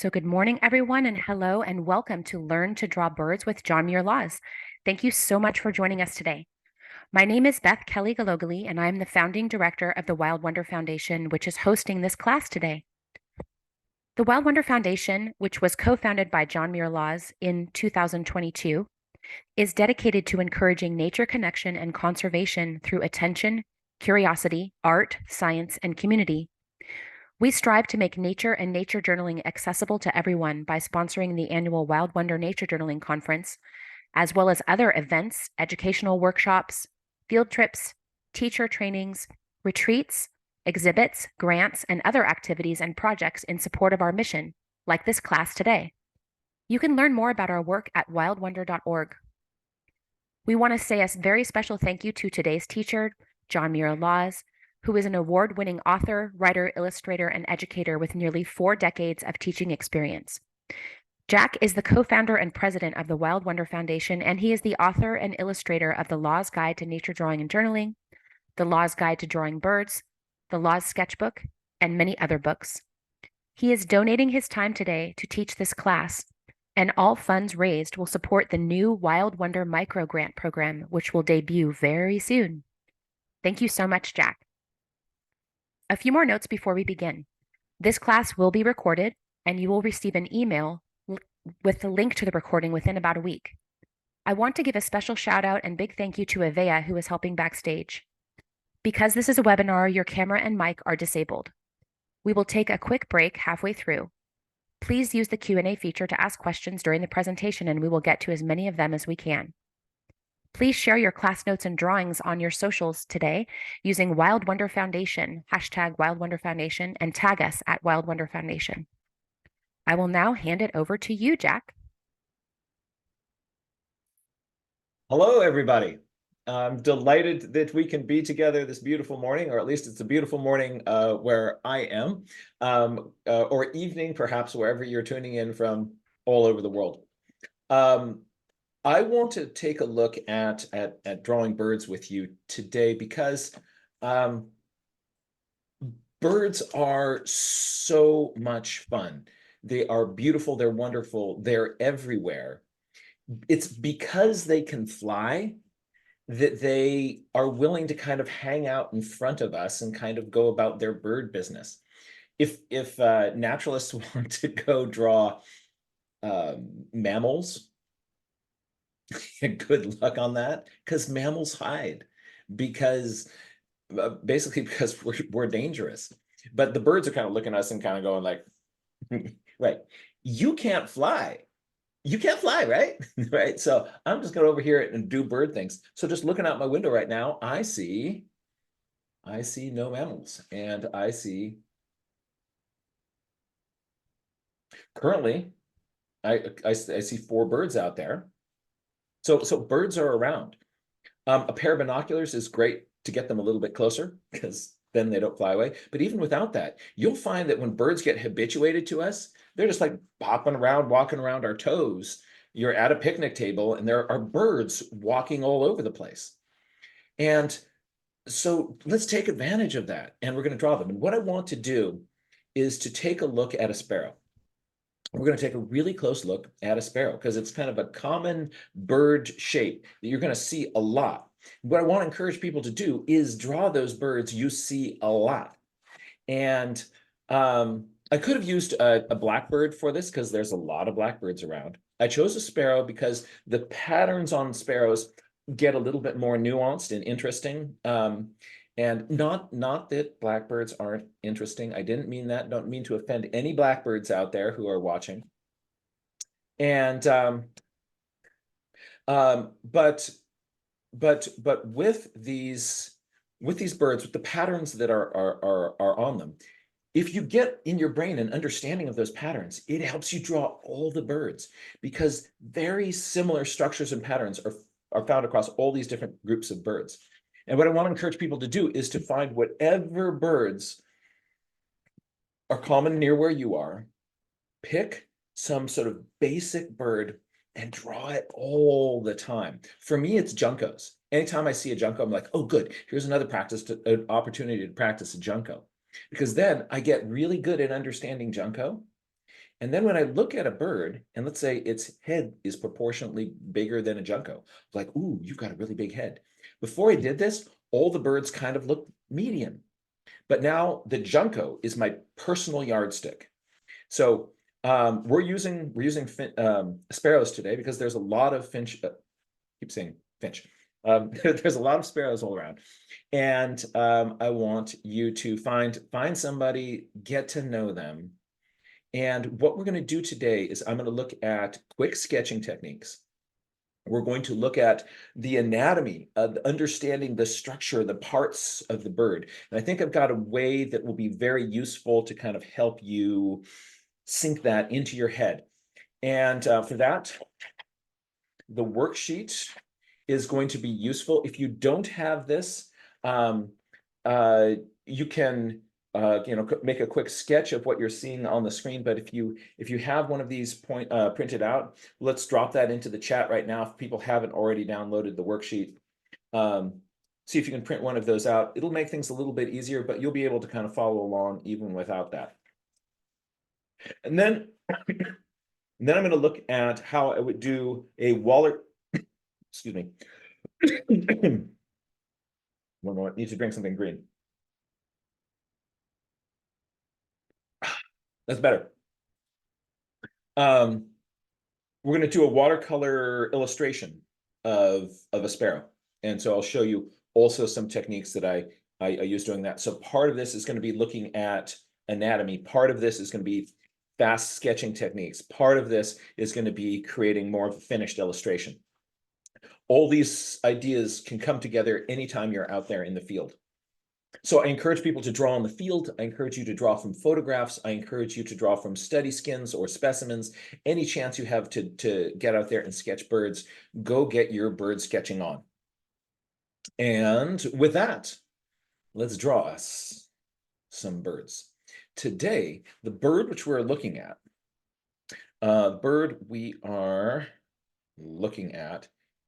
So good morning, everyone, and hello and welcome to Learn to Draw Birds with John Muir Laws. Thank you so much for joining us today. My name is Beth Kelly Galogly, and I'm the founding director of the Wild Wonder Foundation, which is hosting this class today. The Wild Wonder Foundation, which was co-founded by John Muir Laws in 2022, is dedicated to encouraging nature connection and conservation through attention, curiosity, art, science, and community. We strive to make nature and nature journaling accessible to everyone by sponsoring the annual Wild Wonder Nature Journaling Conference, as well as other events, educational workshops, field trips, teacher trainings, retreats, exhibits, grants, and other activities and projects in support of our mission, like this class today. You can learn more about our work at wildwonder.org. We want to say a very special thank you to today's teacher, John Muir Laws, who is an award-winning author, writer, illustrator, and educator with nearly 4 decades of teaching experience. Jack is the co-founder and president of the Wild Wonder Foundation, and he is the author and illustrator of the Laws Guide to Nature Drawing and Journaling, the Laws Guide to Drawing Birds, the Laws Sketchbook, and many other books. He is donating his time today to teach this class, and all funds raised will support the new Wild Wonder Micro Grant Program, which will debut very soon. Thank you so much, Jack. A few more notes before we begin. This class will be recorded, and you will receive an email with the link to the recording within about a week. I want to give a special shout out and big thank you to Avea, who is helping backstage. Because this is a webinar, your camera and mic are disabled. We will take a quick break halfway through. Please use the Q&A feature to ask questions during the presentation, and we will get to as many of them as we can. Please share your class notes and drawings on your socials today using Wild Wonder Foundation, hashtag Wild Wonder Foundation, and tag us at Wild Wonder Foundation. I will now hand it over to you, Jack. Hello, everybody. I'm delighted that we can be together this beautiful morning, or at least it's a beautiful morning where I am, or evening, perhaps, wherever you're tuning in from all over the world. I want to take a look at drawing birds with you today because birds are so much fun. They are beautiful, they're wonderful, they're everywhere. It's because they can fly that they are willing to kind of hang out in front of us and kind of go about their bird business. If naturalists want to go draw mammals, good luck on that, because mammals hide, because basically because we're dangerous. But the birds are kind of looking at us and kind of going like, right, you can't fly. You can't fly, right? Right. So I'm just going to over here and do bird things. So just looking out my window right now, I see no mammals, and I see currently I see 4 birds out there. So birds are around. A pair of binoculars is great to get them a little bit closer because then they don't fly away. But even without that, you'll find that when birds get habituated to us, they're just like bopping around, walking around our toes. You're at a picnic table and there are birds walking all over the place. And so let's take advantage of that, and we're going to draw them. And what I want to do is to take a look at a sparrow. We're going to take a really close look at a sparrow because it's kind of a common bird shape that you're going to see a lot. What I want to encourage people to do is draw those birds you see a lot. And I could have used a blackbird for this because there's a lot of blackbirds around. I chose a sparrow because the patterns on sparrows get a little bit more nuanced and interesting. And not that blackbirds aren't interesting. I didn't mean that. Don't mean to offend any blackbirds out there who are watching. And but with these birds, with the patterns that are on them, if you get in your brain an understanding of those patterns, it helps you draw all the birds, because very similar structures and patterns are found across all these different groups of birds. And what I want to encourage people to do is to find whatever birds are common near where you are, pick some sort of basic bird and draw it all the time. For me, it's juncos. Anytime I see a junco, I'm like, oh, good, here's another an opportunity to practice a junco. Because then I get really good at understanding junco. And then when I look at a bird, and let's say its head is proportionately bigger than a junco, like, ooh, you've got a really big head. Before I did this, all the birds kind of looked medium. But now the junco is my personal yardstick. So we're using sparrows today because there's a lot of finch. Keep saying finch. There's a lot of sparrows all around, and I want you to find somebody, get to know them. And what we're going to do today is I'm going to look at quick sketching techniques. We're going to look at the anatomy of understanding the structure, the parts of the bird. And I think I've got a way that will be very useful to kind of help you sink that into your head. And for that, the worksheet is going to be useful. If you don't have this, um, you can make a quick sketch of what you're seeing on the screen. But if you have one of these printed out, let's drop that into the chat right now. If people haven't already downloaded the worksheet, see if you can print one of those out. It'll make things a little bit easier, but you'll be able to kind of follow along even without that. And then I'm going to look at how I would do a Waller. Excuse me. One more. Need to drink something green. That's better. We're going to do a watercolor illustration of a sparrow, and so I'll show you also some techniques that I use doing that. So part of this is going to be looking at anatomy. Part of this is going to be fast sketching techniques. Part of this is going to be creating more of a finished illustration. All these ideas can come together anytime you're out there in the field. So I encourage people to draw in the field. I encourage you to draw from photographs. I encourage you to draw from study skins or specimens. Any chance you have to get out there and sketch birds, go get your bird sketching on. And with that, let's draw us some birds. Today, the bird which we're looking at,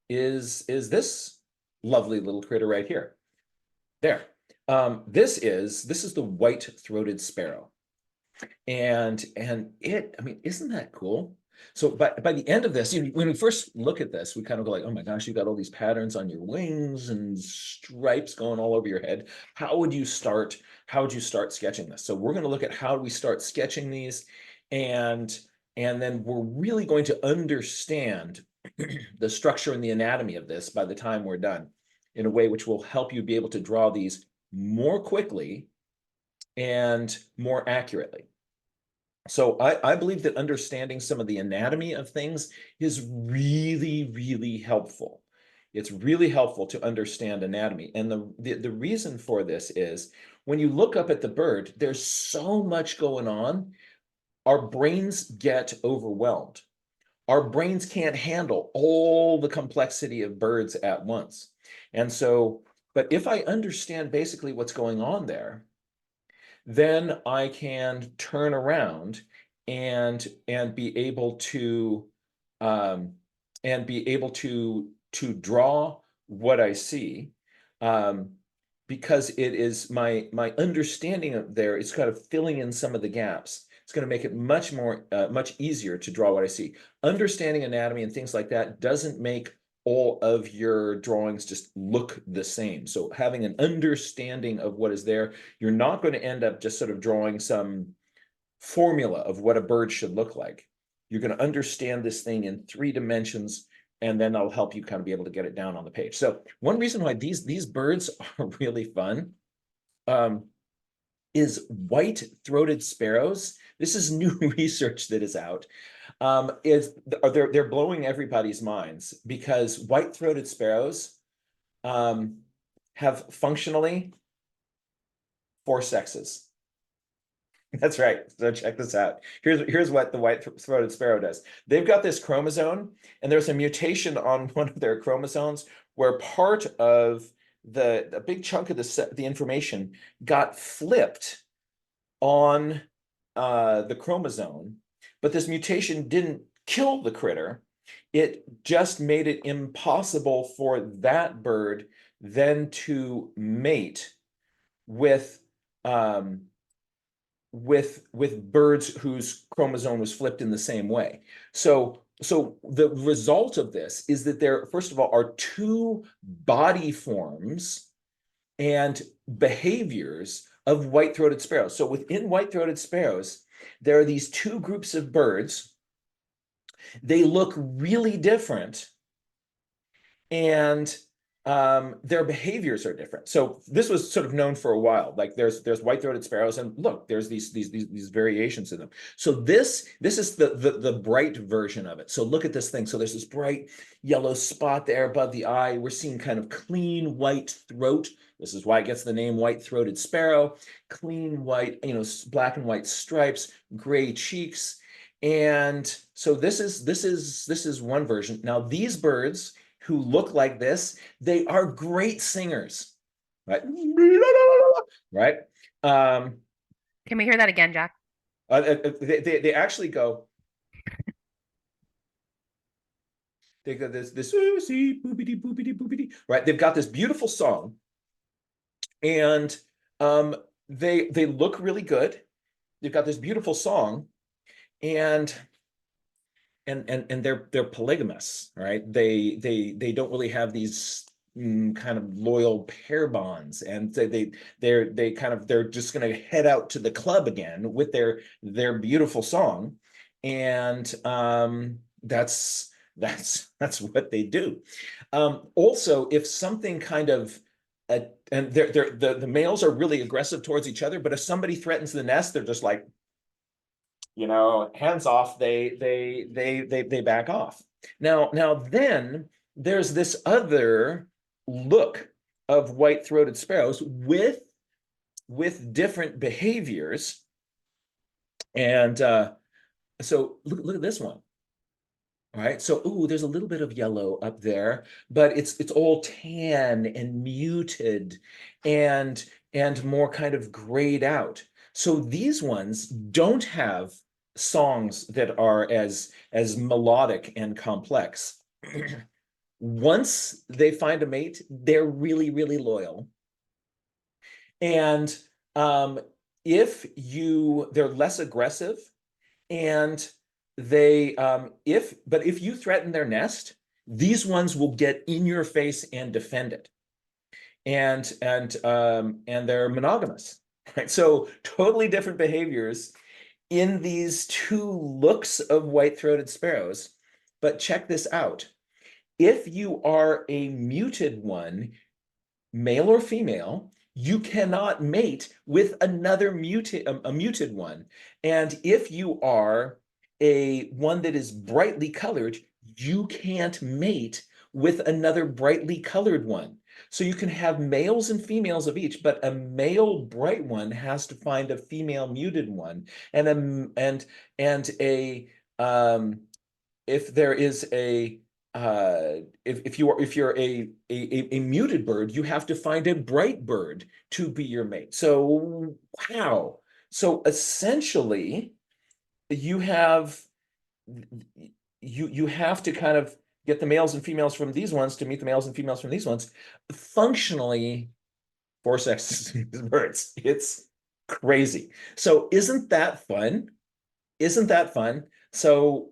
is this lovely little critter right here. There. This is the white-throated sparrow. And it, I mean, isn't that cool? So by the end of this, when we first look at this, we kind of go like, oh my gosh, you've got all these patterns on your wings and stripes going all over your head. How would you start sketching this? So we're going to look at how do we start sketching these, and then we're really going to understand the structure and the anatomy of this by the time we're done, in a way which will help you be able to draw these more quickly and more accurately. So I believe that understanding some of the anatomy of things is really, really helpful. It's really helpful to understand anatomy. And the reason for this is when you look up at the bird, there's so much going on. Our brains get overwhelmed. Our brains can't handle all the complexity of birds at once. And so, but if I understand basically what's going on there, then I can turn around and be able to draw what I see, because it is my understanding of there. It's kind of filling in some of the gaps. It's going to make it much easier to draw what I see. Understanding anatomy and things like that doesn't make all of your drawings just look the same. So having an understanding of what is there, you're not going to end up just sort of drawing some formula of what a bird should look like. You're going to understand this thing in 3 dimensions, and then I'll help you kind of be able to get it down on the page. So one reason why these birds are really fun is white-throated sparrows. This is new research that is out. They're blowing everybody's minds, because white-throated sparrows have functionally 4 sexes. That's right. So check this out. Here's what the white-throated sparrow does. They've got this chromosome, and there's a mutation on one of their chromosomes where part of a big chunk of the information got flipped on the chromosome, but this mutation didn't kill the critter. It just made it impossible for that bird then to mate with with birds whose chromosome was flipped in the same way. So the result of this is that there, first of all, are two body forms and behaviors of white-throated sparrows. So within white-throated sparrows, there are these two groups of birds. They look really different, and their behaviors are different. So this was sort of known for a while. Like there's white-throated sparrows, and look, there's these variations in them. So this is the bright version of it. So look at this thing. So there's this bright yellow spot there above the eye. We're seeing kind of clean white throat. This is why it gets the name white-throated sparrow. Clean white, black and white stripes, gray cheeks. And so this is one version. Now these birds who look like this, they are great singers, right? Right? Can we hear that again, Jack? They actually go. They go this boopity boopity boopity, right? They've got this beautiful song, and they look really good. They've got this beautiful song, and they're polygamous, right? They don't really have these kind of loyal pair bonds, and they're just going to head out to the club again with their beautiful song, and that's what they do. Also, if something kind of and the males are really aggressive towards each other, but if somebody threatens the nest, they're just like, hands off. They back off. Now then there's this other look of white-throated sparrows with different behaviors, and so look at this one. All right, so there's a little bit of yellow up there, but it's all tan and muted and more kind of grayed out. So these ones don't have songs that are as melodic and complex. Once they find a mate, they're really, really loyal. And they're less aggressive, and if you threaten their nest, these ones will get in your face and defend it. And they're monogamous, right? So totally different behaviors in these two looks of white-throated sparrows. But check this out. If you are a muted one, male or female, you cannot mate with another a muted one. And if you are a one that is brightly colored, you can't mate with another brightly colored one. So you can have males and females of each, but a male bright one has to find a female muted one, and if there is a if you're a muted bird, you have to find a bright bird to be your mate. So wow. So essentially, you have to kind of get the males and females from these ones to meet the males and females from these ones. Functionally, 4 sexes of birds. It's crazy. So isn't that fun? Isn't that fun? So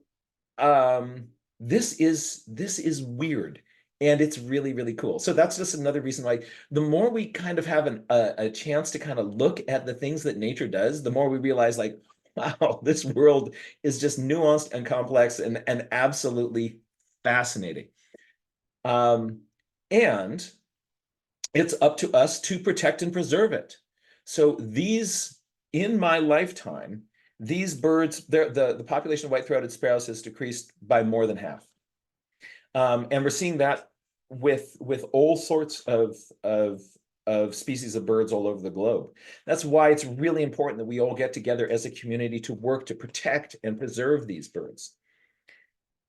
this is weird, and it's really, really cool. So that's just another reason why the more we kind of have a chance to kind of look at the things that nature does, the more we realize, like, wow, this world is just nuanced and complex and absolutely fascinating. And it's up to us to protect and preserve it. So in my lifetime, these birds, the population of white-throated sparrows has decreased by more than half. And we're seeing that with all sorts of species of birds all over the globe. That's why it's really important that we all get together as a community to work to protect and preserve these birds.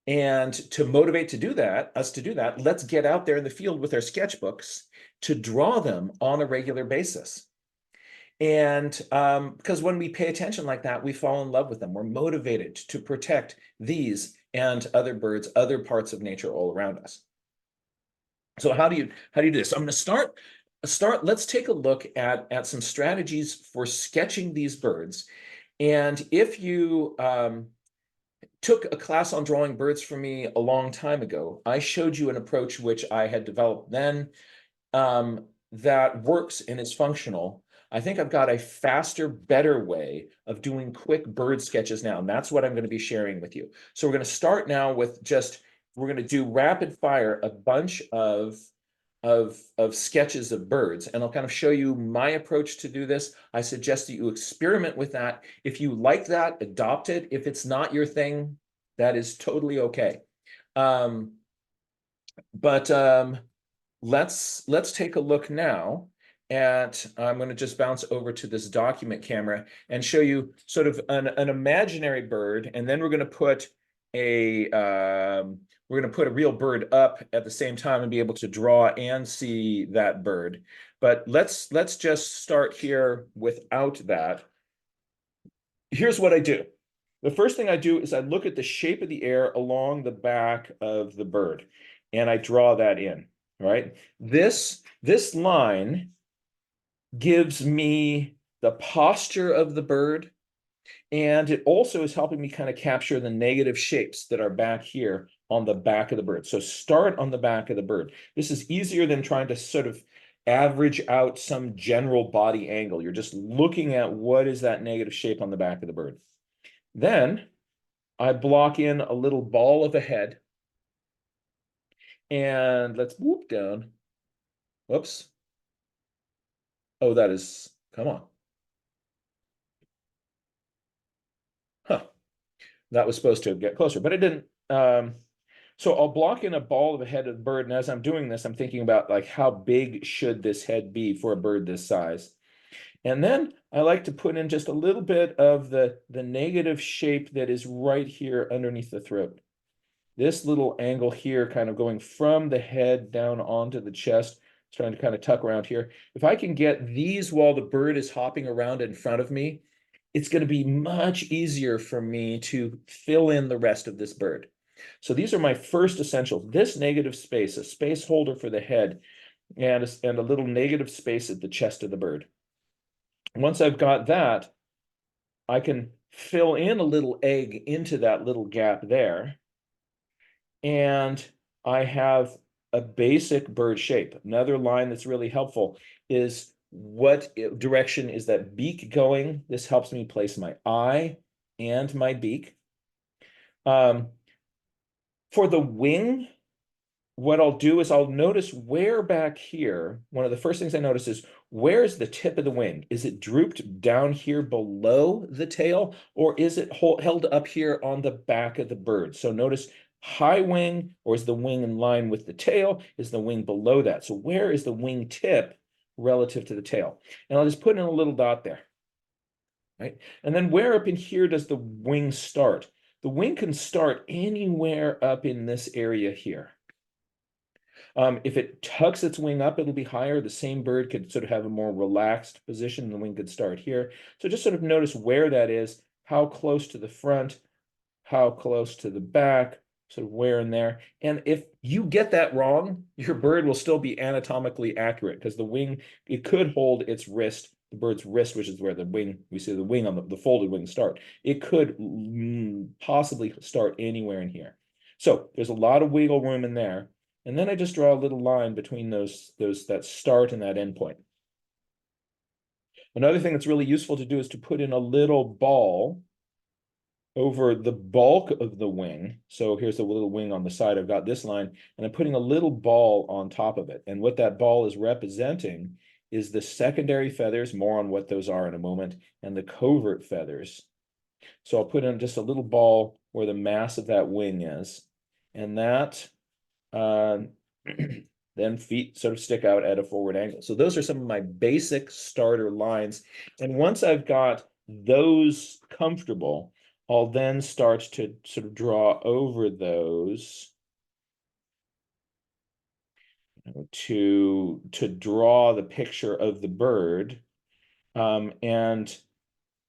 And to motivate us to do that, let's get out there in the field with our sketchbooks to draw them on a regular basis. And because when we pay attention like that, we fall in love with them. We're motivated to protect these and other birds, other parts of nature all around us. So how do you do this? So I'm going to start let's take a look at some strategies for sketching these birds. And if you took a class on drawing birds from me a long time ago, I showed you an approach which I had developed then that works and is functional. I think I've got a faster, better way of doing quick bird sketches now, and that's what I'm going to be sharing with you. So we're going to start now with we're going to do rapid fire a bunch of sketches of birds, and I'll kind of show you my approach to do this. I suggest that you experiment with that. If you like that, adopt it. If it's not your thing, that is totally okay. But let's take a look now at, I'm going to just bounce over to this document camera and show you sort of an imaginary bird, and then we're going to put a real bird up at the same time and be able to draw and see that bird. But let's just start here without that. Here's what I do. The first thing I do is I look at the shape of the air along the back of the bird, and I draw that in, right? This line gives me the posture of the bird, and it also is helping me kind of capture the negative shapes that are back here on the back of the bird. So start on the back of the bird. This is easier than trying to sort of average out some general body angle. You're just looking at what is that negative shape on the back of the bird. Then I block in a little ball of a head. And let's whoop down. Whoops. Oh, come on. Huh. That was supposed to get closer, but it didn't. So I'll block in a ball of a head of the bird, and as I'm doing this, I'm thinking about like how big should this head be for a bird this size. And then I like to put in just a little bit of the negative shape that is right here underneath the throat. This little angle here kind of going from the head down onto the chest, trying to kind of tuck around here. If I can get these while the bird is hopping around in front of me, it's going to be much easier for me to fill in the rest of this bird. So these are my first essentials. This negative space, a space holder for the head, and a little negative space at the chest of the bird. Once I've got that, I can fill in a little egg into that little gap there. And I have a basic bird shape. Another line that's really helpful is what direction is that beak going? This helps me place my eye and my beak. For the wing, what I'll do is I'll notice where back here, one of the first things I notice is where is the tip of the wing? Is it drooped down here below the tail, or is it held up here on the back of the bird? So notice high wing, or is the wing in line with the tail? Is the wing below that? So where is the wing tip relative to the tail? And I'll just put in a little dot there, right? And then where up in here does the wing start? The wing can start anywhere up in this area here. If it tucks its wing up, it'll be higher. The same bird could sort of have a more relaxed position. The wing could start here. So just sort of notice where that is, how close to the front, how close to the back, sort of where in there. And if you get that wrong, your bird will still be anatomically accurate because the wing, it could hold its wrist, the bird's wrist, which is where the wing, we see the wing on the folded wing start. It could possibly start anywhere in here. So there's a lot of wiggle room in there. And then I just draw a little line between that start and that end point. Another thing that's really useful to do is to put in a little ball over the bulk of the wing. So here's the little wing on the side. I've got this line, and I'm putting a little ball on top of it. And what that ball is representing is the secondary feathers, more on what those are in a moment, and the covert feathers. So I'll put in just a little ball where the mass of that wing is. And that then feet sort of stick out at a forward angle. So those are some of my basic starter lines. And once I've got those comfortable, I'll then start to sort of draw over those to draw the picture of the bird. And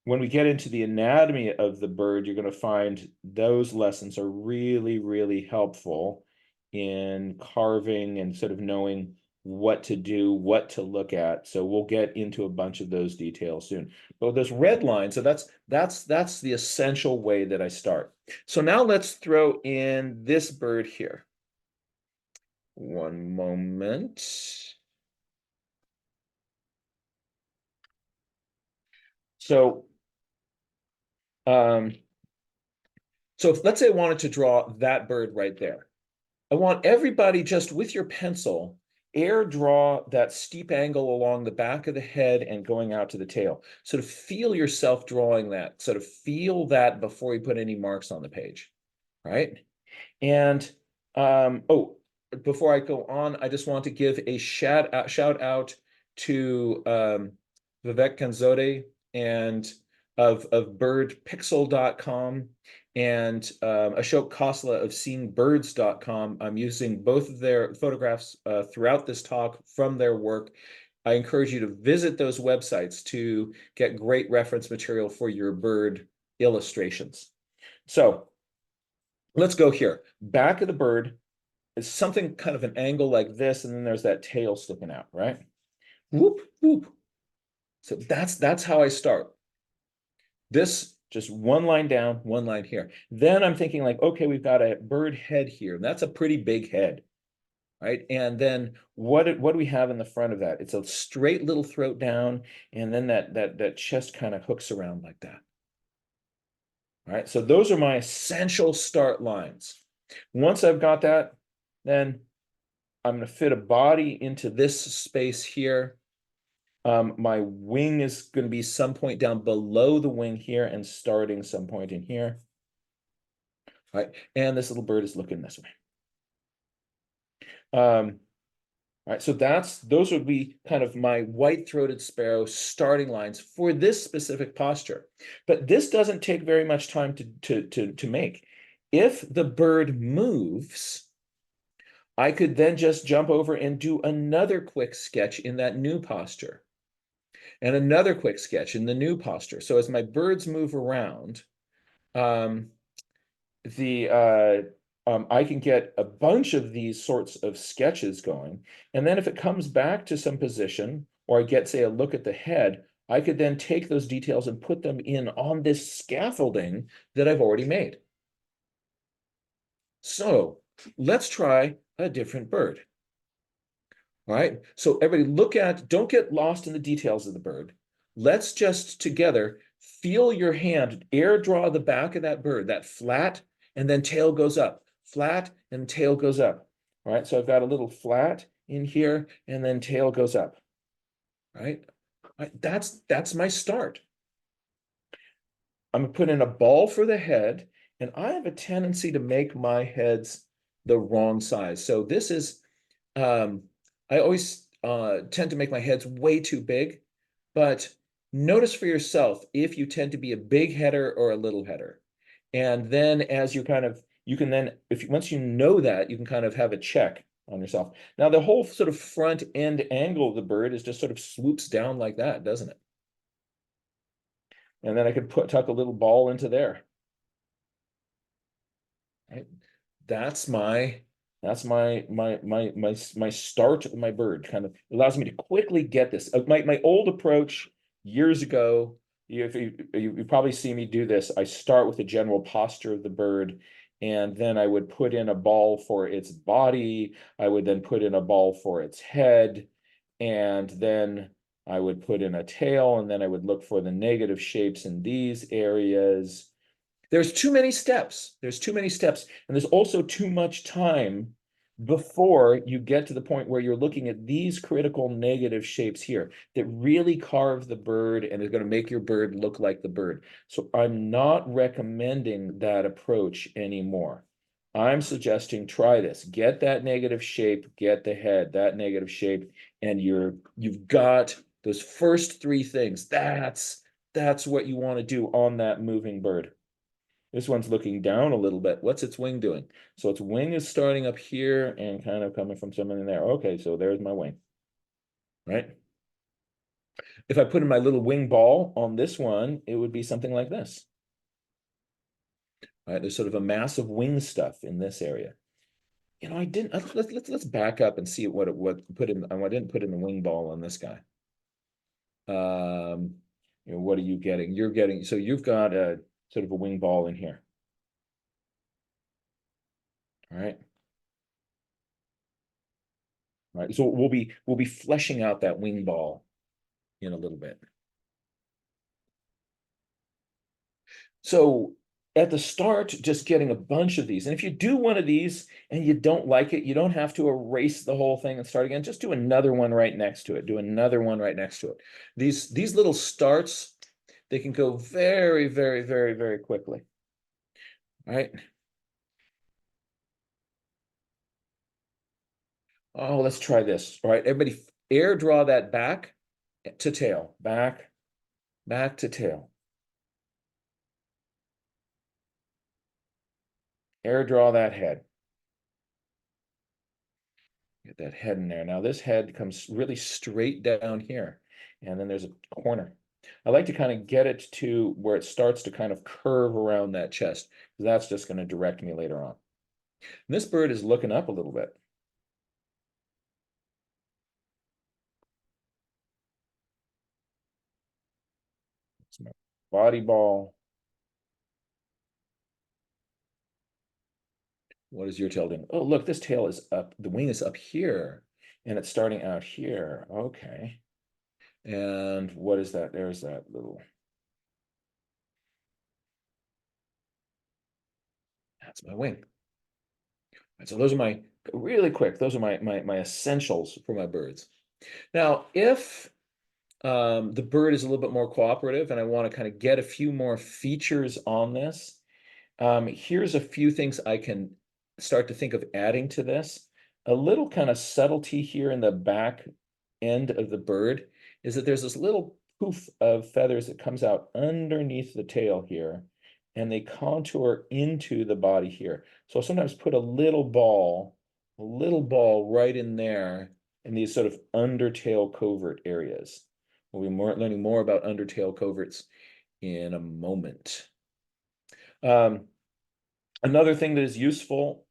when we get into the anatomy of the bird, you're going to find those lessons are really, really helpful in carving and sort of knowing what to do, what to look at. So we'll get into a bunch of those details soon. But this red line, so that's the essential way that I start. So now let's throw in this bird here. One moment. So let's say I wanted to draw that bird right there. I want everybody just with your pencil, air draw that steep angle along the back of the head and going out to the tail. Sort of feel yourself drawing that, sort of feel that before you put any marks on the page, right? And oh, before I go on, I just want to give a shout out to Vivek Kanzode and of birdpixel.com and Ashok Khosla of seeingbirds.com. I'm using both of their photographs throughout this talk from their work. I encourage you to visit those websites to get great reference material for your bird illustrations. So let's go here. Back of the bird is something kind of an angle like this, and then there's that tail sticking out, right? Whoop, whoop. So that's how I start. This just one line down, one line here. Then I'm thinking like, okay, we've got a bird head here. That's a pretty big head, right? And then what do we have in the front of that? It's a straight little throat down, and then that chest kind of hooks around like that. All right, so those are my essential start lines. Once I've got that, then I'm going to fit a body into this space here. My wing is going to be some point down below the wing here and starting some point in here. All right, and this little bird is looking this way. All right, so those would be kind of my white-throated sparrow starting lines for this specific posture. But this doesn't take very much time to make. If the bird moves, I could then just jump over and do another quick sketch in that new posture. And another quick sketch in the new posture. So as my birds move around, I can get a bunch of these sorts of sketches going. And then if it comes back to some position, or I get, say, a look at the head, I could then take those details and put them in on this scaffolding that I've already made. So let's try a different bird. All right, so everybody don't get lost in the details of the bird. Let's just together feel your hand, air draw the back of that bird, that flat, and then tail goes up, flat, and tail goes up. All right, so I've got a little flat in here, and then tail goes up. All right, that's my start. I'm gonna put in a ball for the head, and I have a tendency to make my heads the wrong size. So this is, I always tend to make my heads way too big, but notice for yourself if you tend to be a big header or a little header. And then as you can then, once you know that, you can kind of have a check on yourself. Now, the whole sort of front end angle of the bird is just sort of swoops down like that, doesn't it? And then I could tuck a little ball into there. Right? That's my start of my bird. Kind of allows me to quickly get this. My old approach years ago, you probably see me do this. I start with the general posture of the bird, and then I would put in a ball for its body. I would then put in a ball for its head, and then I would put in a tail, and then I would look for the negative shapes in these areas. There's too many steps. There's too many steps. And there's also too much time before you get to the point where you're looking at these critical negative shapes here that really carve the bird and is going to make your bird look like the bird. So I'm not recommending that approach anymore. I'm suggesting try this. Get that negative shape, get the head, that negative shape, and you've got those first three things. That's what you want to do on that moving bird. This one's looking down a little bit. What's its wing doing? So its wing is starting up here and kind of coming from somewhere in there. Okay, so there's my wing, right? If I put in my little wing ball on this one, it would be something like this. All right, there's sort of a mass of wing stuff in this area. I didn't. Let's back up and see what put in. I didn't put in the wing ball on this guy. What are you getting? You're getting, so you've got a sort of a wing ball in here. All right. All right. So we'll be fleshing out that wing ball in a little bit. So at the start, just getting a bunch of these. And if you do one of these and you don't like it, you don't have to erase the whole thing and start again. Just do another one right next to it. Do another one right next to it. These little starts, they can go very, very, very, very quickly. All right. Oh, let's try this. All right, everybody air draw that back to tail, back to tail. Air draw that head. Get that head in there. Now this head comes really straight down here, and then there's a corner. I like to kind of get it to where it starts to kind of curve around that chest, because that's just going to direct me later on. And this bird is looking up a little bit. It's my body ball. What is your tail doing? Oh, look, this tail is up. The wing is up here, and it's starting out here. Okay. And what is that? There's that little. That's my wing. Right, so those are my, really quick, those are my essentials for my birds. Now, if the bird is a little bit more cooperative and I want to kind of get a few more features on this, here's a few things I can start to think of adding to this. A little kind of subtlety here in the back end of the bird is that there's this little poof of feathers that comes out underneath the tail here, and they contour into the body here. So I'll sometimes put a little ball right in there in these sort of undertail covert areas. We'll be learning more about undertail coverts in a moment. Another thing that is useful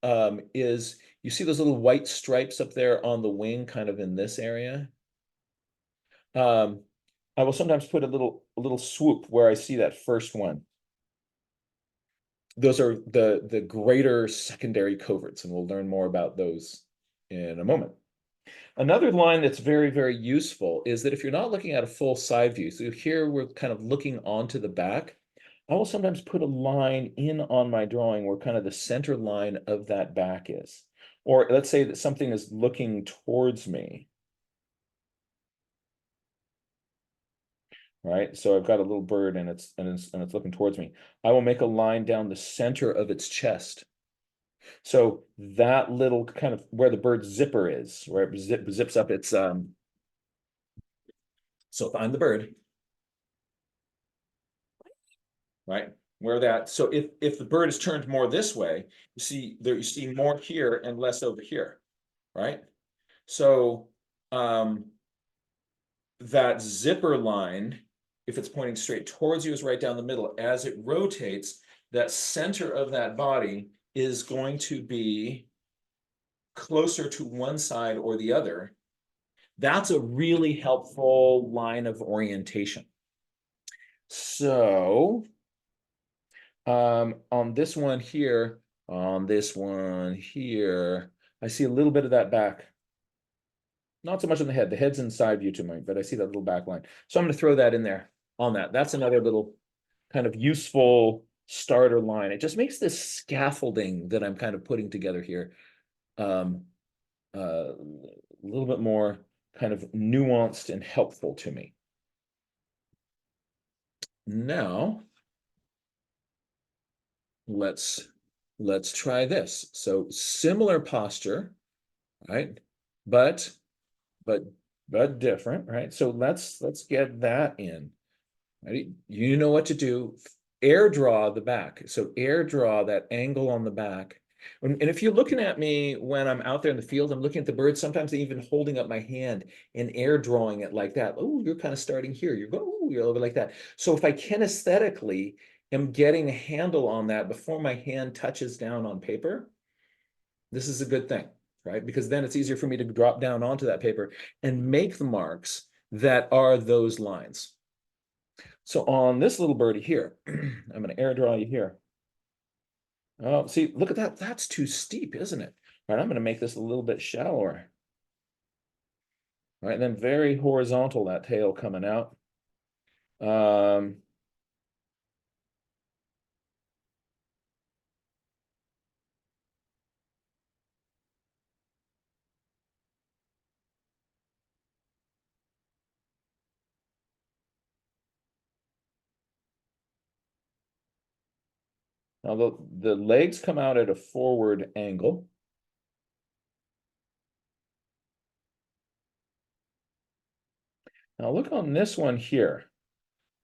is you see those little white stripes up there on the wing, kind of in this area. I will sometimes put a little swoop where I see that first one. Those are the greater secondary coverts, and we'll learn more about those in a moment. Another line that's very, very useful is that if you're not looking at a full side view, so here we're kind of looking onto the back, I will sometimes put a line in on my drawing where kind of the center line of that back is. Or let's say that something is looking towards me. Right? So I've got a little bird and it's looking towards me. I will make a line down the center of its chest. So that little kind of where the bird's zipper is, where it zips up its so if I'm the bird, right? Where that, so if the bird is turned more this way, you see more here and less over here, right? So that zipper line, if it's pointing straight towards you, is right down the middle. As it rotates, that center of that body is going to be closer to one side or the other. That's a really helpful line of orientation. So on this one here, I see a little bit of that back. Not so much on the head. The head's inside view to me, but I see that little back line. So I'm going to throw that in there on that. That's another little kind of useful starter line. It just makes this scaffolding that I'm kind of putting together here a little bit more kind of nuanced and helpful to me. Now, let's try this. So similar posture, right? But different, right? So let's get that in. Right? You know what to do. Air draw the back. So air draw that angle on the back. And if you're looking at me when I'm out there in the field, I'm looking at the bird, sometimes even holding up my hand and air drawing it like that. Oh, you're kind of starting here. You're going, oh, you're over like that. So if I kinesthetically am getting a handle on that before my hand touches down on paper, This is a good thing, right? Because then it's easier for me to drop down onto that paper and make the marks that are those lines. So on this little birdie here, I'm going to air draw you here. Oh, see, look at that. That's too steep, isn't it? All right, I'm going to make this a little bit shallower. All right, and then very horizontal, that tail coming out. Um, Now the legs come out at a forward angle. Now look on this one here.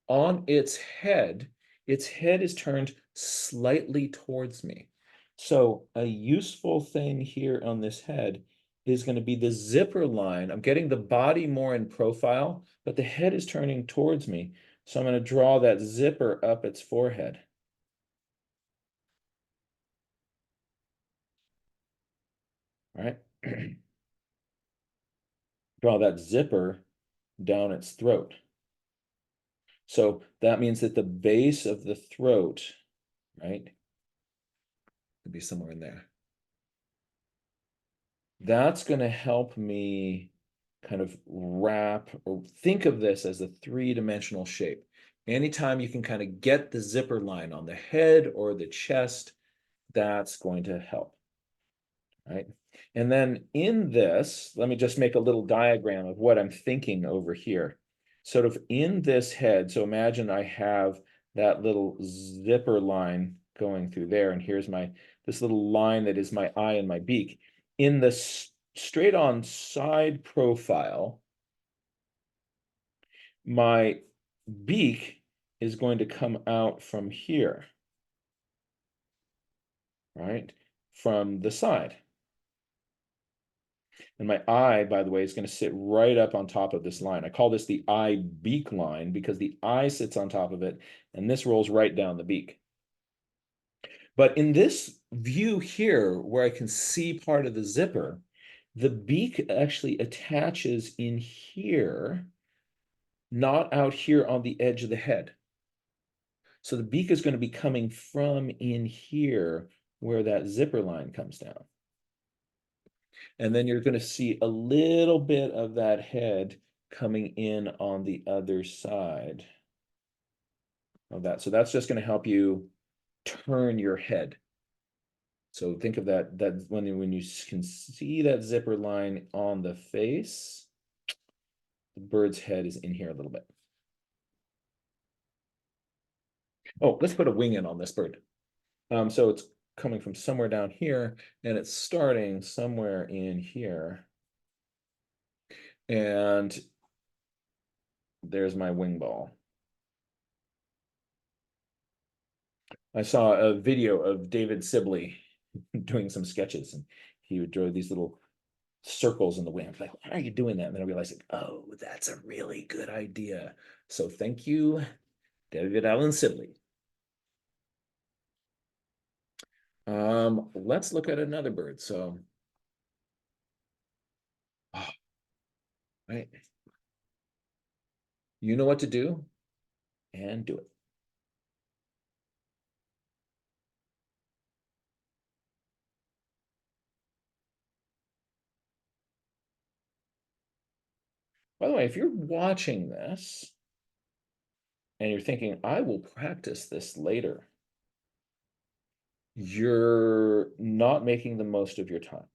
On its head is turned slightly towards me. So a useful thing here on this head is going to be the zipper line. I'm getting the body more in profile, but the head is turning towards me. So I'm going to draw that zipper up its forehead. All right. Draw that zipper down its throat. So that means that the base of the throat, right, could be somewhere in there. That's going to help me kind of wrap or think of this as a three-dimensional shape. Anytime you can kind of get the zipper line on the head or the chest, that's going to help, right? And then in this, let me just make a little diagram of what I'm thinking over here. Sort of in this head, so imagine I have that little zipper line going through there, and here's this little line that is my eye and my beak. In the straight on side profile, my beak is going to come out from here, right? From the side. And my eye, by the way, is going to sit right up on top of this line. I call this the eye beak line because the eye sits on top of it, and this rolls right down the beak. But in this view here, where I can see part of the zipper, the beak actually attaches in here, not out here on the edge of the head. So the beak is going to be coming from in here where that zipper line comes down. And then you're going to see a little bit of that head coming in on the other side of that. So that's just going to help you turn your head. So think of that when you can see that zipper line on the face, the bird's head is in here a little bit. Oh, let's put a wing in on this bird. So it's coming from somewhere down here, and it's starting somewhere in here. And there's my wing ball. I saw a video of David Sibley doing some sketches, and he would draw these little circles in the wing. I'm like, why are you doing that? And then I realized, like, oh, that's a really good idea. So thank you, David Allen Sibley. Let's look at another bird. So, oh, right. You know what to do, and do it. By the way, if you're watching this and you're thinking, I will practice this later, you're not making the most of your time.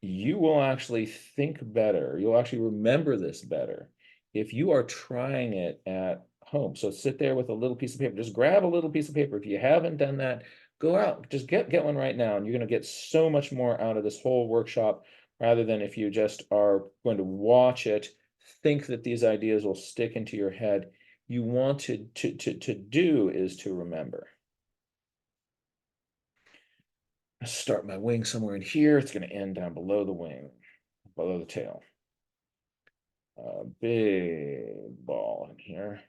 You will actually think better. You'll actually remember this better if you are trying it at home. So sit there with a little piece of paper. Just grab a little piece of paper. If you haven't done that, go out. Just get one right now, and you're going to get so much more out of this whole workshop rather than if you just are going to watch it, think that these ideas will stick into your head. You want to do is to remember. Start my wing somewhere in here. It's going to end down below the wing, below the tail. A big ball in here.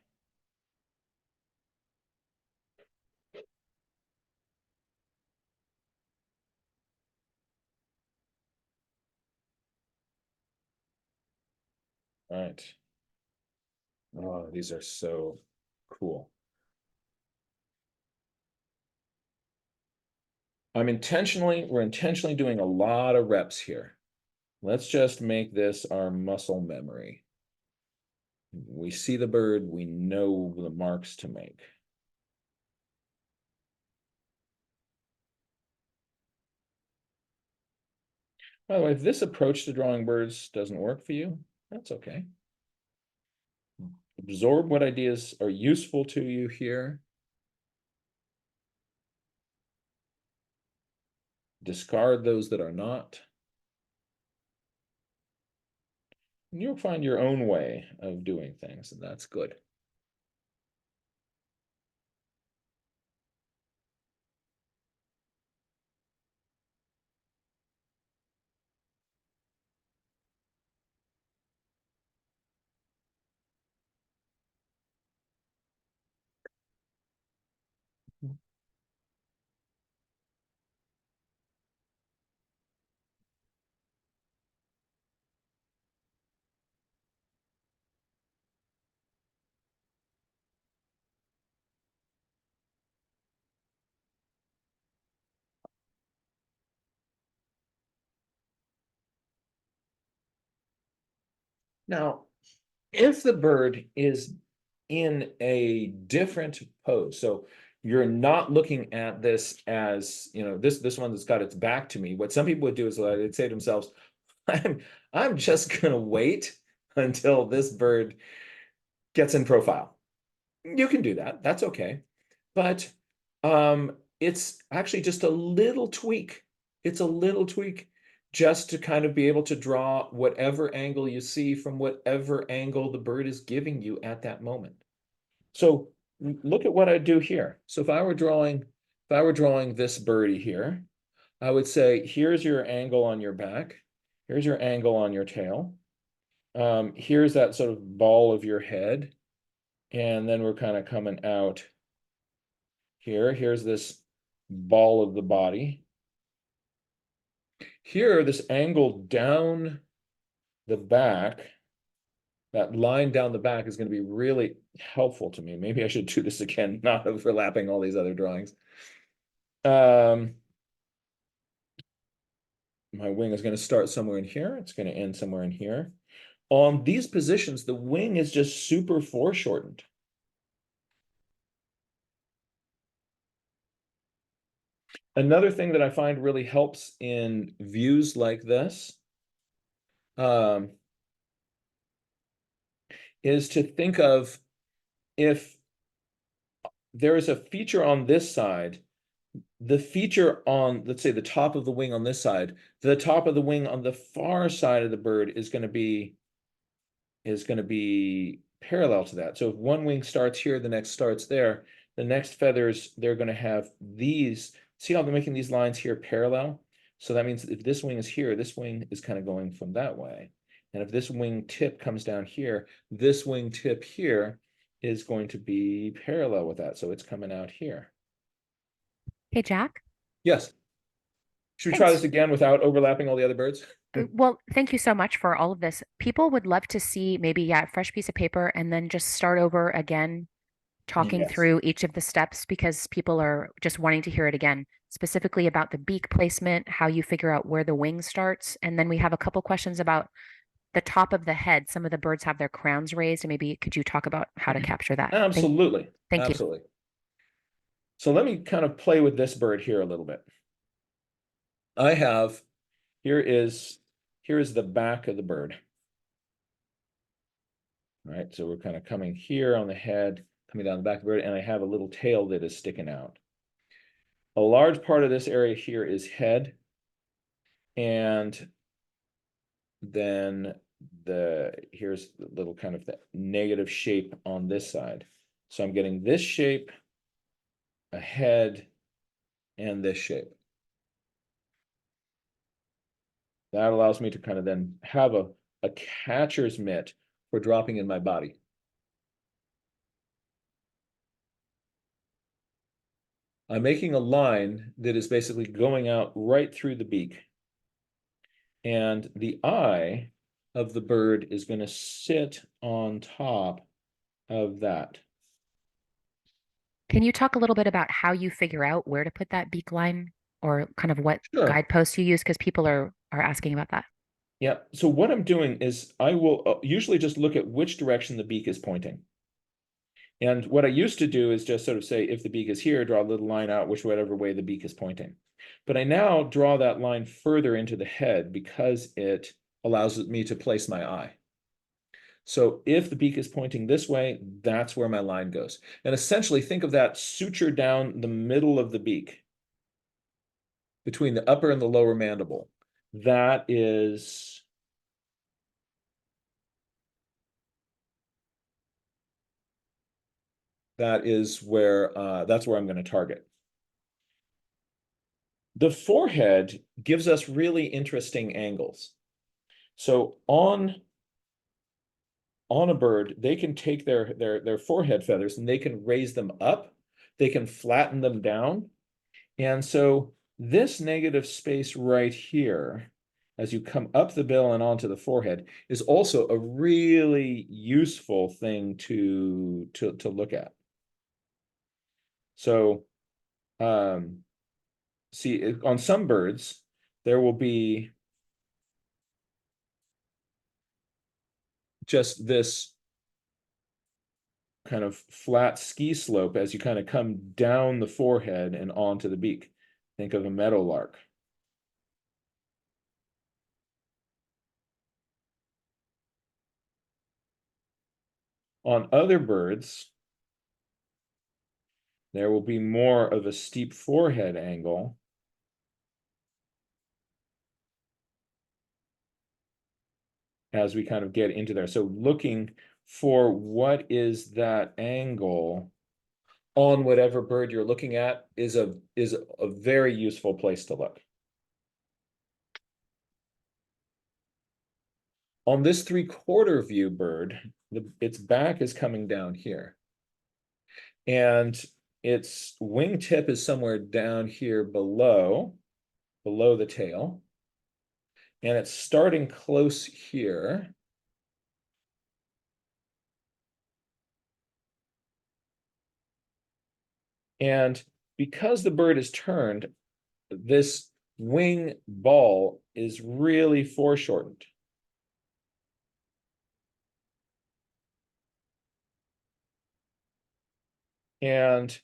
All right. Oh, these are so cool. we're intentionally doing a lot of reps here. Let's just make this our muscle memory. We see the bird, we know the marks to make. By the way, if this approach to drawing birds doesn't work for you, that's okay. Absorb what ideas are useful to you here. Discard those that are not. And you'll find your own way of doing things, and that's good. Now, if the bird is in a different pose, so you're not looking at this as, this one that's got its back to me. What some people would do is they'd say to themselves, I'm just gonna wait until this bird gets in profile. You can do that. That's okay. But it's actually just a little tweak. It's a little tweak just to kind of be able to draw whatever angle you see from whatever angle the bird is giving you at that moment. So look at what I do here. So if I were drawing this birdie here, I would say, here's your angle on your back. Here's your angle on your tail. Here's that sort of ball of your head. And then we're kind of coming out here. Here's this ball of the body. Here, this angle down the back, that line down the back is going to be really helpful to me. Maybe I should do this again, not overlapping all these other drawings. My wing is going to start somewhere in here. It's going to end somewhere in here. On these positions, the wing is just super foreshortened. Another thing that I find really helps in views like this is to think of, if there is a feature on this side, the feature on, let's say, the top of the wing on this side, the top of the wing on the far side of the bird is going to be parallel to that. So if one wing starts here, the next starts there, the next feathers, they're going to have these. See how they're making these lines here parallel? So that means if this wing is here, this wing is kind of going from that way. And if this wing tip comes down here, this wing tip here is going to be parallel with that. So it's coming out here. Hey, Jack. Yes. Should we try Thanks. this again without overlapping all the other birds? Well, thank you so much for all of this. People would love to see maybe, yeah, a fresh piece of paper and then just start over again, talking Yes. through each of the steps because people are just wanting to hear it again, specifically about the beak placement, how you figure out where the wing starts. And then we have a couple questions about the top of the head. Some of the birds have their crowns raised, and maybe could you talk about how to capture that? Absolutely. Thank you. Absolutely. So let me kind of play with this bird here a little bit. I have, here is the back of the bird. All right, so we're kind of coming here on the head, coming down the back of the bird, and I have a little tail that is sticking out. A large part of this area here is head, and then here's the little kind of the negative shape on this side. So I'm getting this shape, a head, and this shape. That allows me to kind of then have a catcher's mitt for dropping in my body. I'm making a line that is basically going out right through the beak. And the eye of the bird is going to sit on top of that. Can you talk a little bit about how you figure out where to put that beak line or kind of what Sure. guideposts you use? Because people are asking about that. Yeah. So what I'm doing is I will usually just look at which direction the beak is pointing. And what I used to do is just sort of say, if the beak is here, draw a little line out whatever way the beak is pointing. But I now draw that line further into the head because it allows me to place my eye. So if the beak is pointing this way, that's where my line goes. And essentially think of that suture down the middle of the beak between the upper and the lower mandible. That is where that's where I'm going to target. The forehead gives us really interesting angles. So on a bird, they can take their forehead feathers and they can raise them up, they can flatten them down. And so this negative space right here, as you come up the bill and onto the forehead, is also a really useful thing to look at. So see, on some birds, there will be just this kind of flat ski slope as you kind of come down the forehead and onto the beak. Think of a meadowlark. On other birds, there will be more of a steep forehead angle. As we kind of get into there. So looking for what is that angle on whatever bird you're looking at is a very useful place to look. On this 3/4 view bird, its back is coming down here. And its wingtip is somewhere down here below the tail. And it's starting close here. And because the bird is turned, this wing ball is really foreshortened. And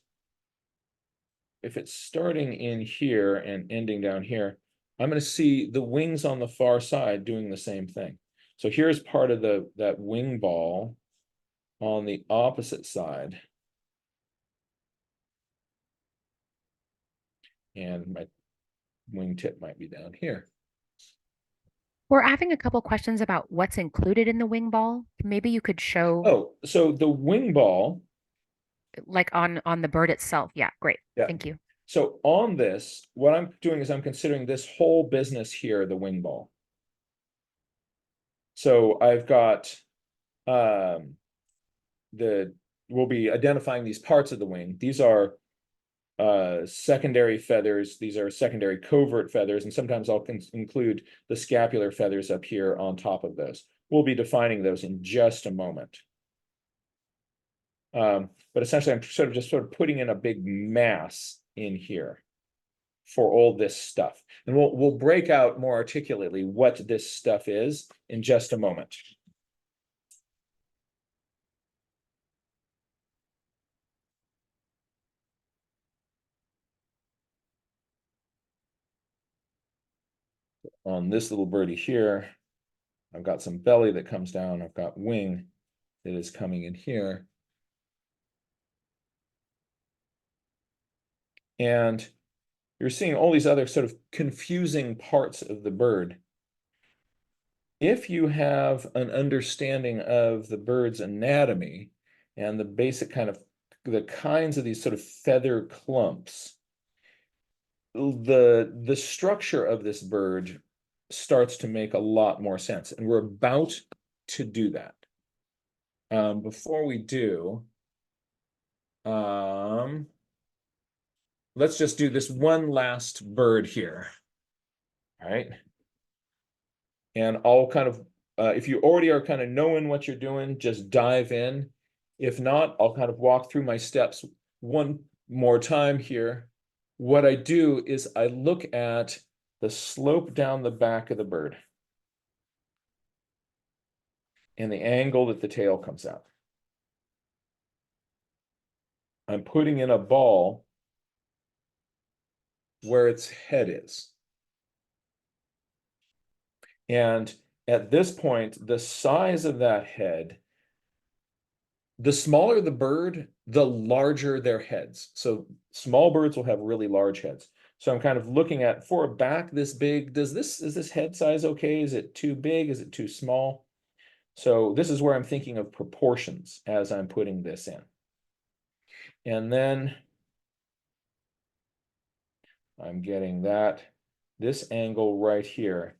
if it's starting in here and ending down here, I'm going to see the wings on the far side doing the same thing. So here's part of that wing ball on the opposite side. And my wingtip might be down here. We're having a couple questions about what's included in the wing ball. Maybe you could show Oh, so the wing ball, like on the bird itself. Yeah, great. yeah. Thank you. So on this, what I'm doing is I'm considering this whole business here the wing ball. So I've got we'll be identifying these parts of the wing. These are secondary feathers. These are secondary covert feathers, and sometimes I'll include the scapular feathers up here on top of those. We'll be defining those in just a moment. But essentially, I'm sort of putting in a big mass in here for all this stuff. And we'll break out more articulately what this stuff is in just a moment. On this little birdie here, I've got some belly that comes down. I've got wing that is coming in here. And you're seeing all these other sort of confusing parts of the bird. If you have an understanding of the bird's anatomy and the basic kind of the kinds of these sort of feather clumps, the structure of this bird starts to make a lot more sense. And we're about to do that. Before we do, let's just do this one last bird here. All right. And I'll kind of if you already are kind of knowing what you're doing, just dive in. If not, I'll kind of walk through my steps one more time here. What I do is I look at the slope down the back of the bird and the angle that the tail comes out. I'm putting in a ball where its head is. And at this point, the size of that head, the smaller the bird, the larger their heads. So small birds will have really large heads. So I'm kind of looking at, for a back this big, is this head size okay? Is it too big? Is it too small? So this is where I'm thinking of proportions as I'm putting this in. And then I'm getting this angle right here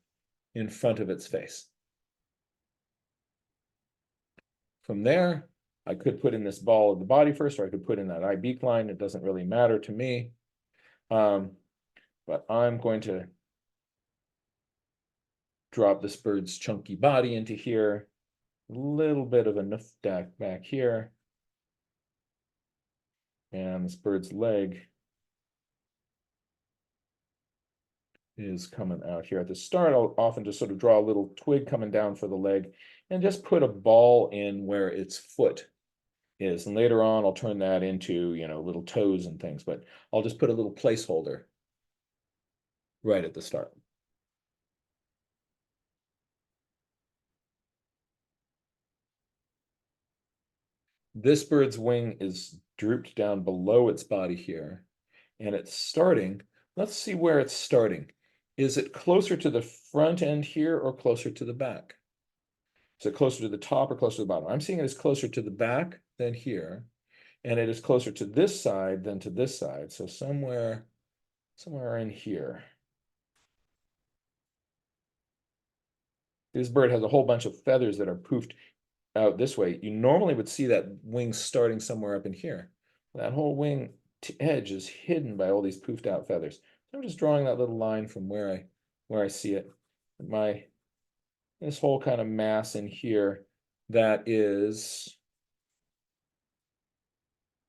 in front of its face. From there, I could put in this ball of the body first, or I could put in that eye beak line. It doesn't really matter to me. But I'm going to drop this bird's chunky body into here, a little bit of a noof back here. And this bird's leg is coming out here. At the start, I'll often just sort of draw a little twig coming down for the leg and just put a ball in where its foot is. And later on, I'll turn that into, little toes and things, but I'll just put a little placeholder right at the start. This bird's wing is drooped down below its body here, and it's starting. Let's see where it's starting. Is it closer to the front end here or closer to the back? Is it closer to the top or closer to the bottom? I'm seeing it as closer to the back than here, and it is closer to this side than to this side. So somewhere in here. This bird has a whole bunch of feathers that are poofed out this way. You normally would see that wing starting somewhere up in here. That whole wing edge is hidden by all these poofed out feathers. So I'm just drawing that little line from where I see it. This whole kind of mass in here, that is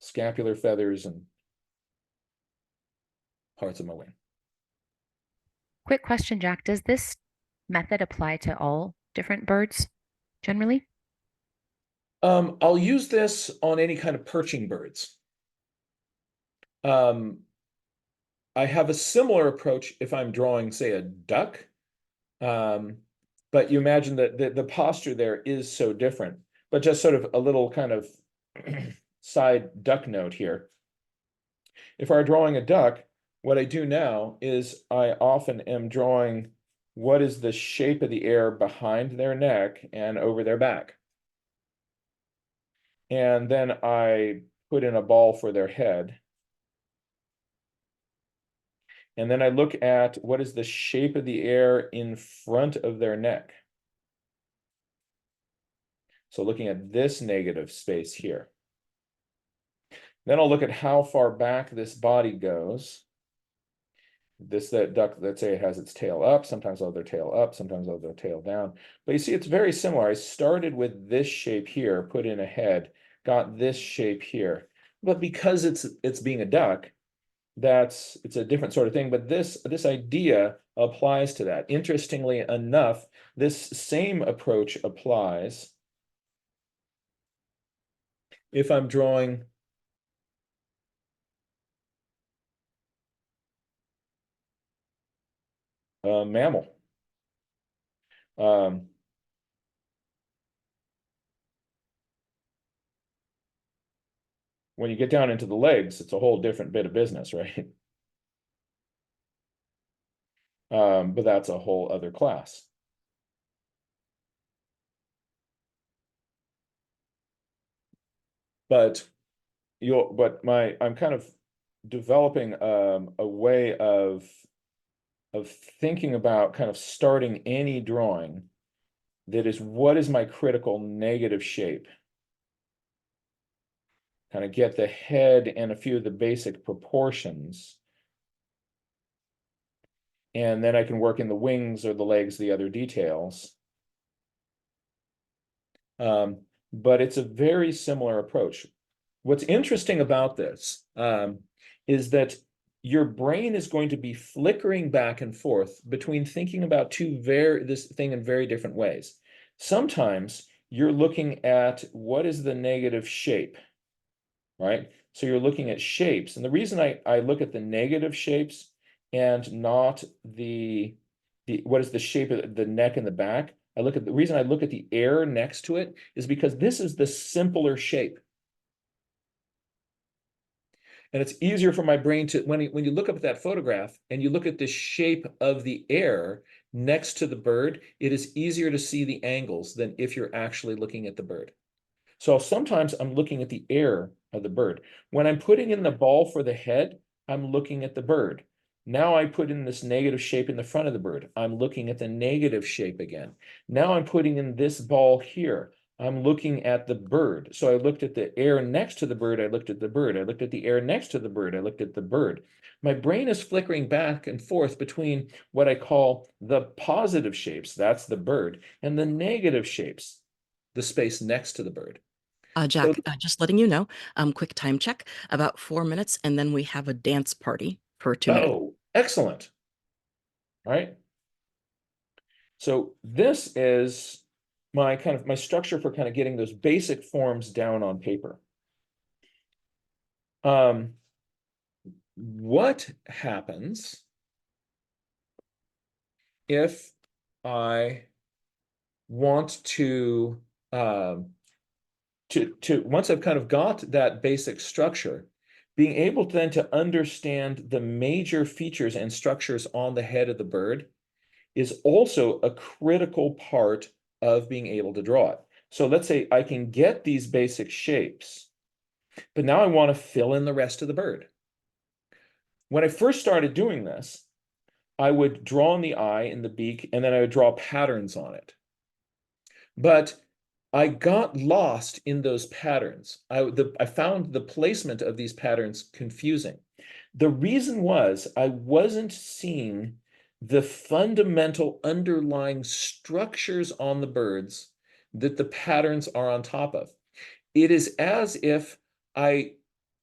scapular feathers and parts of my wing. Quick question, Jack. Does this method apply to all different birds generally? I'll use this on any kind of perching birds. I have a similar approach if I'm drawing, say, a duck. But you imagine that the posture there is so different. But just sort of a little kind of side duck note here. If I were drawing a duck, what I do now is I often am drawing what is the shape of the air behind their neck and over their back. And then I put in a ball for their head. And then I look at what is the shape of the air in front of their neck. So looking at this negative space here. Then I'll look at how far back this body goes. That duck, let's say it has its tail up. Sometimes I'll have their tail up, sometimes I'll have their tail down. But you see, it's very similar. I started with this shape here, put in a head, got this shape here. But because it's being a duck, it's a different sort of thing. But this idea applies to that. Interestingly enough, this same approach applies if I'm drawing a mammal. When you get down into the legs, it's a whole different bit of business, right? But that's a whole other class. But I'm kind of developing a way of thinking about kind of starting any drawing that is, what is my critical negative shape? Kind of get the head and a few of the basic proportions. And then I can work in the wings or the legs, the other details. But it's a very similar approach. What's interesting about this is that your brain is going to be flickering back and forth between thinking about this thing in very different ways. Sometimes you're looking at what is the negative shape, right? So you're looking at shapes. And the reason I look at the negative shapes and not what is the shape of the neck and the back, the reason I look at the air next to it is because this is the simpler shape. And it's easier for my brain to, when you look up at that photograph and you look at the shape of the air next to the bird, it is easier to see the angles than if you're actually looking at the bird. So sometimes I'm looking at the air of the bird. When I'm putting in the ball for the head, I'm looking at the bird. Now I put in this negative shape in the front of the bird. I'm looking at the negative shape again. Now I'm putting in this ball here. I'm looking at the bird. So I looked at the air next to the bird. I looked at the bird. I looked at the air next to the bird. I looked at the bird. My brain is flickering back and forth between what I call the positive shapes, that's the bird, and the negative shapes, the space next to the bird. So, Jack, just letting you know, quick time check, about 4 minutes, and then we have a dance party for 2 minutes. oh, excellent. All right. So this is my structure for kind of getting those basic forms down on paper. What happens if I want to once I've kind of got that basic structure, being able then to understand the major features and structures on the head of the bird is also a critical part of being able to draw it. So let's say I can get these basic shapes, but now I want to fill in the rest of the bird. When I first started doing this, I would draw in the eye and the beak, and then I would draw patterns on it. But I got lost in those patterns. I found the placement of these patterns confusing. The reason was I wasn't seeing the fundamental underlying structures on the birds that the patterns are on top of. It is as if I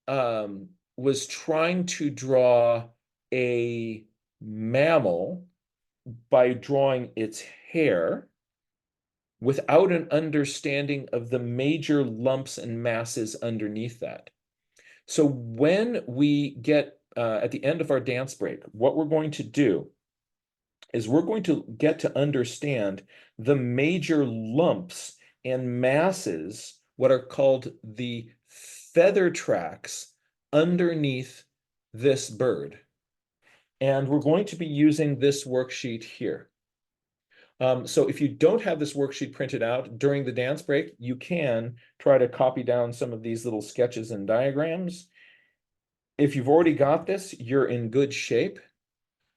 was trying to draw a mammal by drawing its hair without an understanding of the major lumps and masses underneath that. So when we get at the end of our dance break, what we're going to do is we're going to get to understand the major lumps and masses, what are called the feather tracks underneath this bird. And we're going to be using this worksheet here. So if you don't have this worksheet printed out during the dance break, you can try to copy down some of these little sketches and diagrams. If you've already got this, you're in good shape.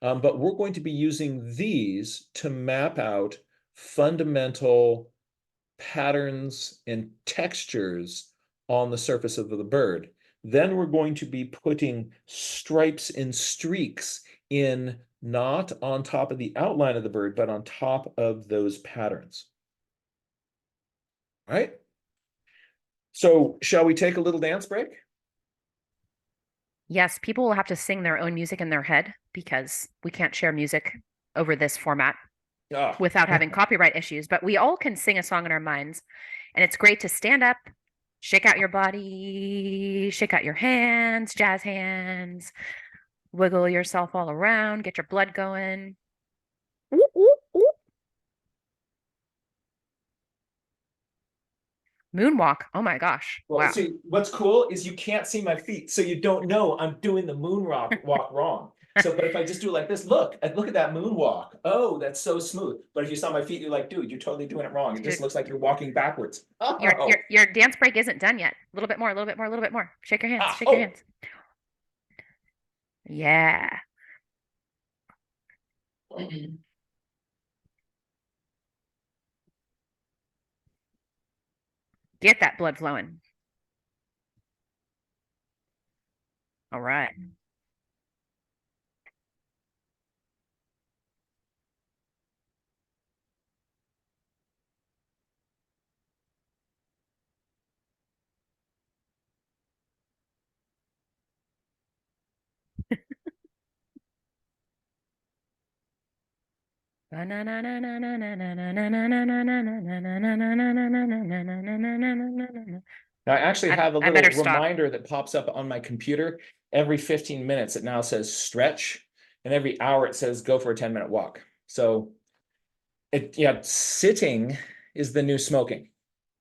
But we're going to be using these to map out fundamental patterns and textures on the surface of the bird. Then we're going to be putting stripes and streaks in, not on top of the outline of the bird, but on top of those patterns. All right. So shall we take a little dance break? Yes, people will have to sing their own music in their head because we can't share music over this format Ah, without having copyright issues, but we all can sing a song in our minds. And it's great to stand up, shake out your body, shake out your hands, jazz hands, wiggle yourself all around, get your blood going. Ooh, ooh, ooh. Moonwalk. Oh my gosh. well, Wow. see, what's cool is you can't see my feet, so you don't know I'm doing the walk wrong. So, but if I just do it like this, look at that moonwalk. Oh, that's so smooth. But if you saw my feet, you're like, dude, you're totally doing it wrong. It just Dude, looks like you're walking backwards. your your Oh, your dance break isn't done yet. A little bit more, a little bit more, a little bit more. Shake your hands, shake your oh. hands. Yeah. Get that blood flowing. All right. Now, I actually have a I better little stop. reminder that pops up on my computer. Every 15 minutes, it now says stretch, and every hour it says go for a 10-minute walk. So yeah, sitting is the new smoking,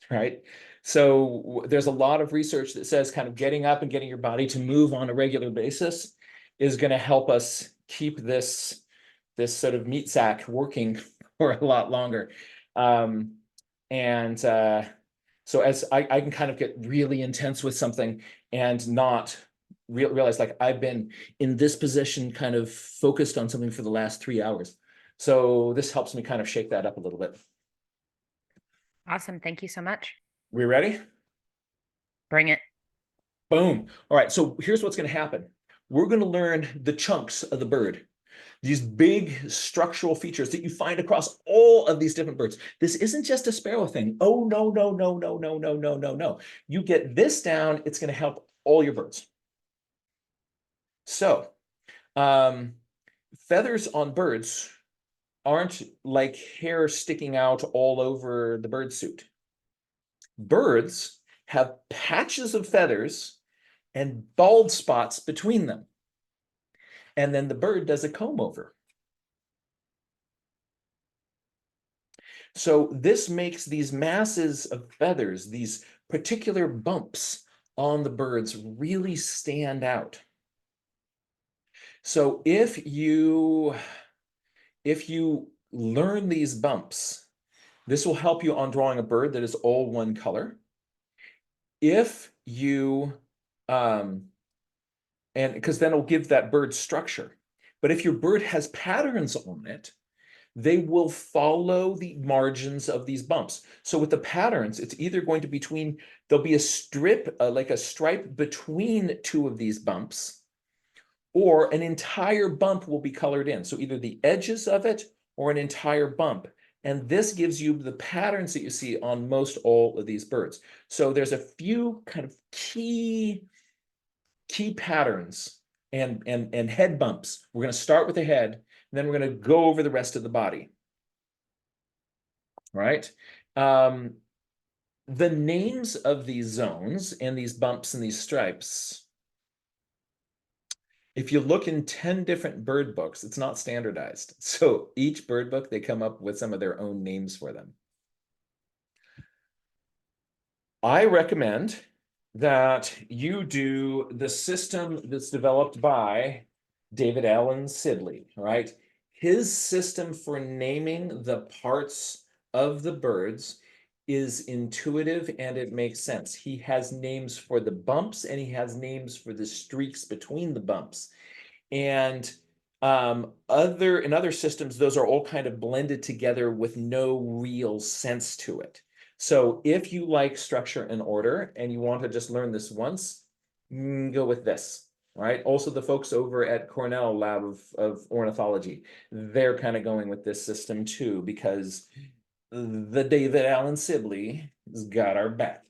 right? So there's a lot of research that says kind of getting up and getting your body to move on a regular basis is going to help us keep this sort of meat sack working for a lot longer. So as I can kind of get really intense with something and not realize like I've been in this position kind of focused on something for the last 3 hours. So this helps me kind of shake that up a little bit. Awesome. Thank you so much. We ready? Bring it. Boom. All right, so here's what's going to happen. We're going to learn the chunks of the bird, these big structural features that you find across all of these different birds. This isn't just a sparrow thing. Oh, no, no, no, no, no, no, no, no, no. You get this down, it's going to help all your birds. So, feathers on birds aren't like hair sticking out all over the bird suit. Birds have patches of feathers and bald spots between them. And then the bird does a comb over. So this makes these masses of feathers, these particular bumps on the birds really stand out. So if you learn these bumps, this will help you on drawing a bird that is all one color. If you and because then it'll give that bird structure. But if your bird has patterns on it, they will follow the margins of these bumps. So with the patterns, it's either going to there'll be a strip, like a stripe between two of these bumps, or an entire bump will be colored in. So either the edges of it or an entire bump. And this gives you the patterns that you see on most all of these birds. So there's a few kind of key patterns and head bumps. We're going to start with the head, and then we're going to go over the rest of the body. Right? The names of these zones and these bumps and these stripes, if you look in 10 different bird books, it's not standardized. So each bird book, they come up with some of their own names for them. I recommend that you do the system that's developed by David Allen Sibley, right? His system for naming the parts of the birds is intuitive and it makes sense. He has names for the bumps and he has names for the streaks between the bumps. And in other systems, those are all kind of blended together with no real sense to it. So if you like structure and order and you want to just learn this once, go with this, right? Also, the folks over at Cornell Lab of Ornithology, they're kind of going with this system too, because the David Allen Sibley has got our back.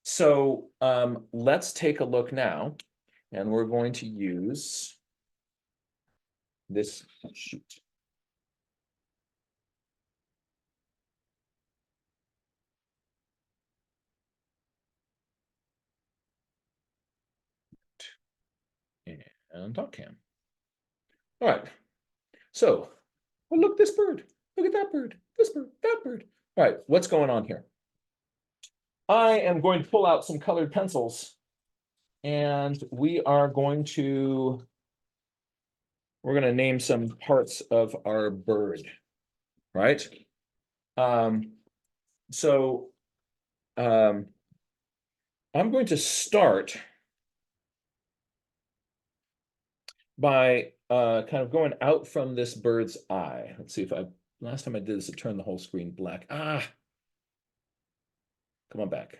So let's take a look now, and we're going to use this sheet. And dot cam. All right. So, oh, look, this bird. Look at that bird. This bird, that bird. All right, what's going on here? I am going to pull out some colored pencils and we're going to name some parts of our bird, right? So I'm going to start by kind of going out from this bird's eye. Let's see if last time I did this, it turned the whole screen black. Come on back.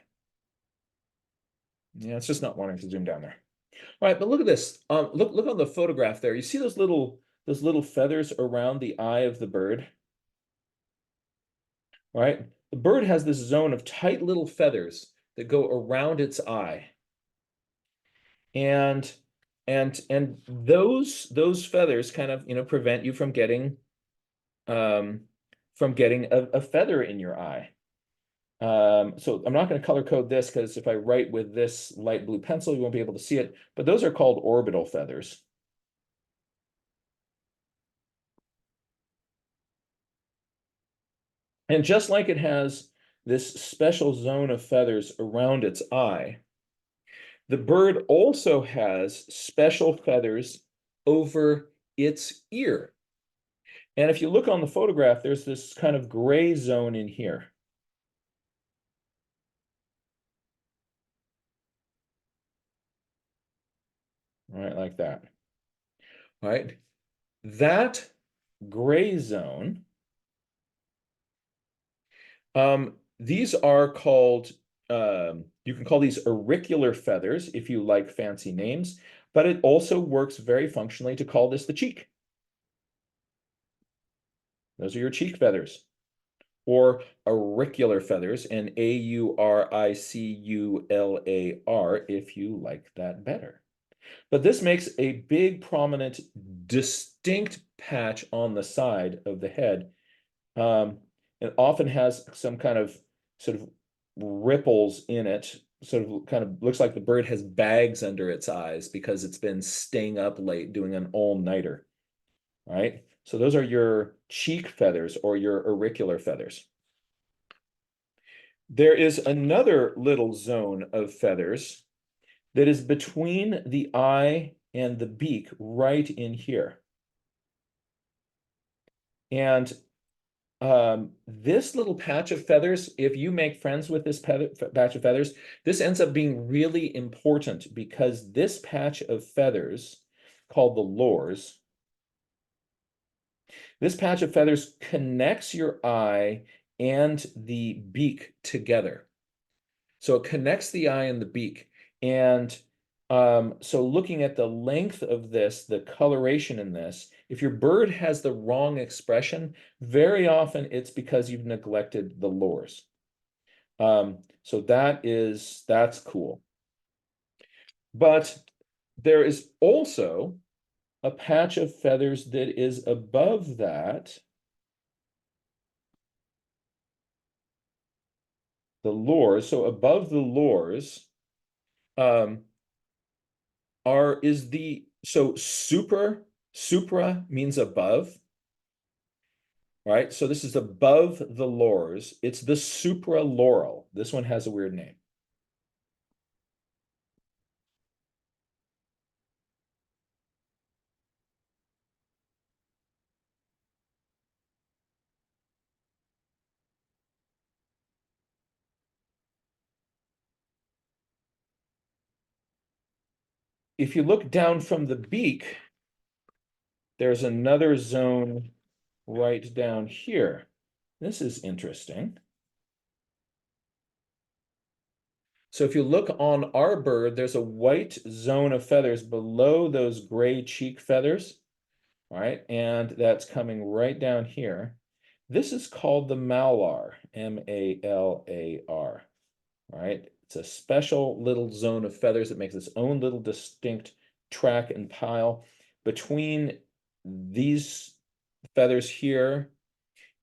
Yeah, it's just not wanting to zoom down there. All right, but look at this. Look on the photograph there. You see those little feathers around the eye of the bird? Right? The bird has this zone of tight little feathers that go around its eye. And those feathers kind of, prevent you from getting from getting a feather in your eye. So I'm not going to color code this because if I write with this light blue pencil, you won't be able to see it, but those are called orbital feathers. And just like it has this special zone of feathers around its eye, the bird also has special feathers over its ear. And if you look on the photograph, there's this kind of gray zone in here. All right, like that. All right. That gray zone, these are called, you can call these auricular feathers if you like fancy names, but it also works very functionally to call this the cheek. Those are your cheek feathers. Or auricular feathers, and auricular if you like that better. But this makes a big, prominent, distinct patch on the side of the head. It often has some kind of sort of ripples in it, sort of kind of looks like the bird has bags under its eyes because it's been staying up late doing an all-nighter. All right, so those are your cheek feathers or your auricular feathers. There is another little zone of feathers that is between the eye and the beak right in here. And this little patch of feathers, if you make friends with this patch of feathers, this ends up being really important because this patch of feathers, called the lores, this patch of feathers connects your eye and the beak together. So it connects the eye and the beak. And so looking at the length of this, the coloration in this, if your bird has the wrong expression, very often it's because you've neglected the lores. So that's cool. But there is also a patch of feathers that is above that. The lores, so above the lores, supra means above, right? So this is above the lores. It's the supraloral. This one has a weird name. If you look down from the beak, there's another zone right down here. This is interesting. So if you look on our bird, there's a white zone of feathers below those gray cheek feathers, all right? And that's coming right down here. This is called the malar, M-A-L-A-R, all right? It's a special little zone of feathers that makes its own little distinct track and pile between these feathers here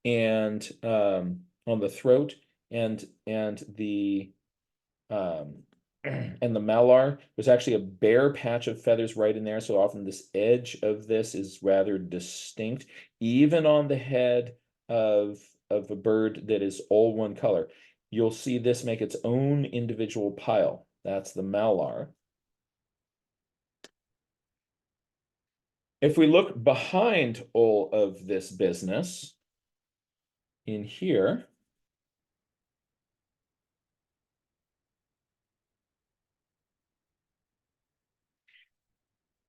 and on the throat and the and the malar. There's actually a bare patch of feathers right in there, so often this edge of this is rather distinct, even on the head of a bird that is all one color. You'll see this make its own individual pile. That's the malar. If we look behind all of this business in here,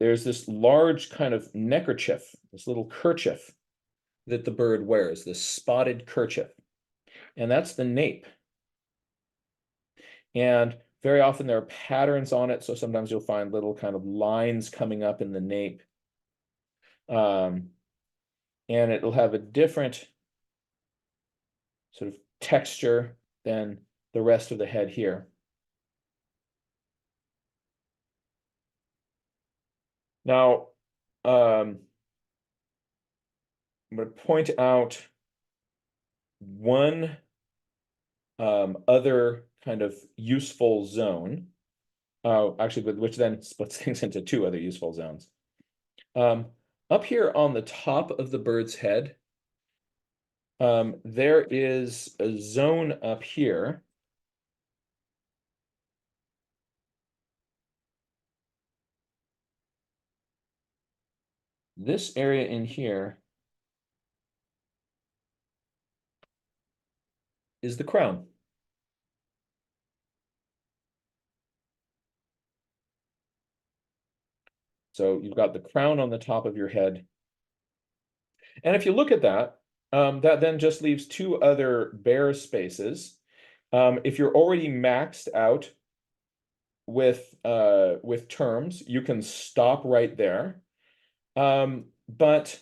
there's this large kind of neckerchief, this little kerchief that the bird wears, this spotted kerchief. And that's the nape. And very often there are patterns on it, so sometimes you'll find little kind of lines coming up in the nape. And it'll have a different sort of texture than the rest of the head here. Now, I'm going to point out one other kind of useful zone, actually, which then splits things into two other useful zones. Up here on the top of the bird's head, there is a zone up here. This area in here is the crown. So you've got the crown on the top of your head. And if you look at that, that then just leaves two other bare spaces. If you're already maxed out with terms, you can stop right there. But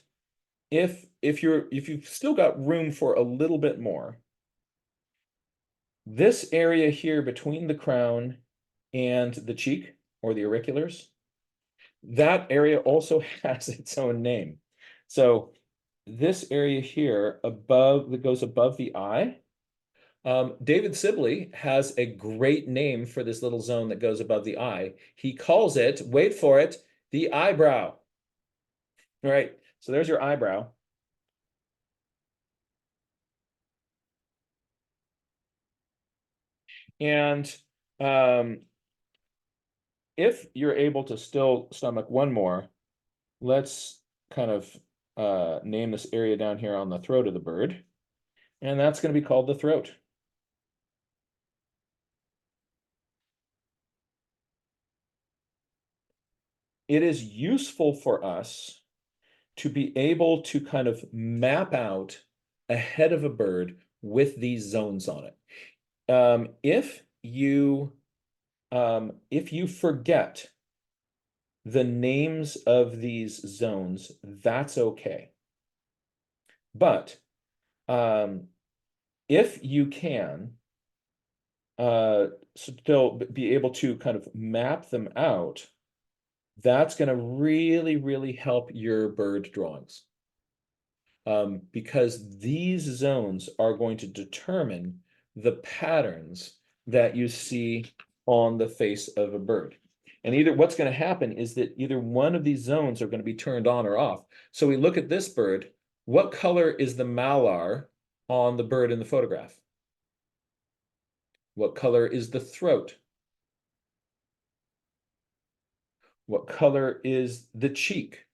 if you've still got room for a little bit more, this area here between the crown and the cheek or the auriculars, that area also has its own name. So this area here above, that goes above the eye, David Sibley has a great name for this little zone that goes above the eye. He calls it, wait for it, the eyebrow. All right, so there's your eyebrow. And if you're able to still stomach one more, let's kind of name this area down here on the throat of the bird. And that's going to be called the throat. It is useful for us to be able to kind of map out a head of a bird with these zones on it. If you forget the names of these zones, that's okay. But if you can still be able to kind of map them out, that's going to really, really help your bird drawings. Because these zones are going to determine the patterns that you see on the face of a bird. And either what's going to happen is that either one of these zones are going to be turned on or off. So we look at this bird. What color is the malar on the bird in the photograph? What color is the throat? What color is the cheek?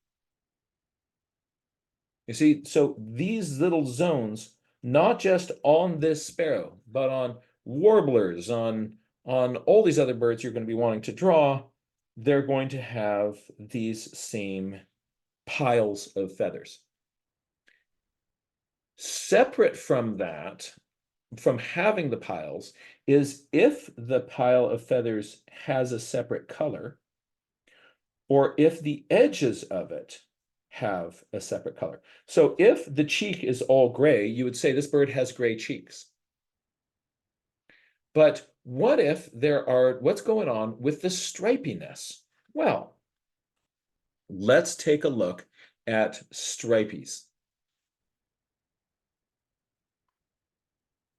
You see, so these little zones, not just on this sparrow, but on warblers, on all these other birds you're going to be wanting to draw, they're going to have these same piles of feathers. Separate from that, from having the piles, is if the pile of feathers has a separate color, or if the edges of it have a separate color. So if the cheek is all gray, you would say this bird has gray cheeks. But what if what's going on with the stripiness? Well, let's take a look at stripies.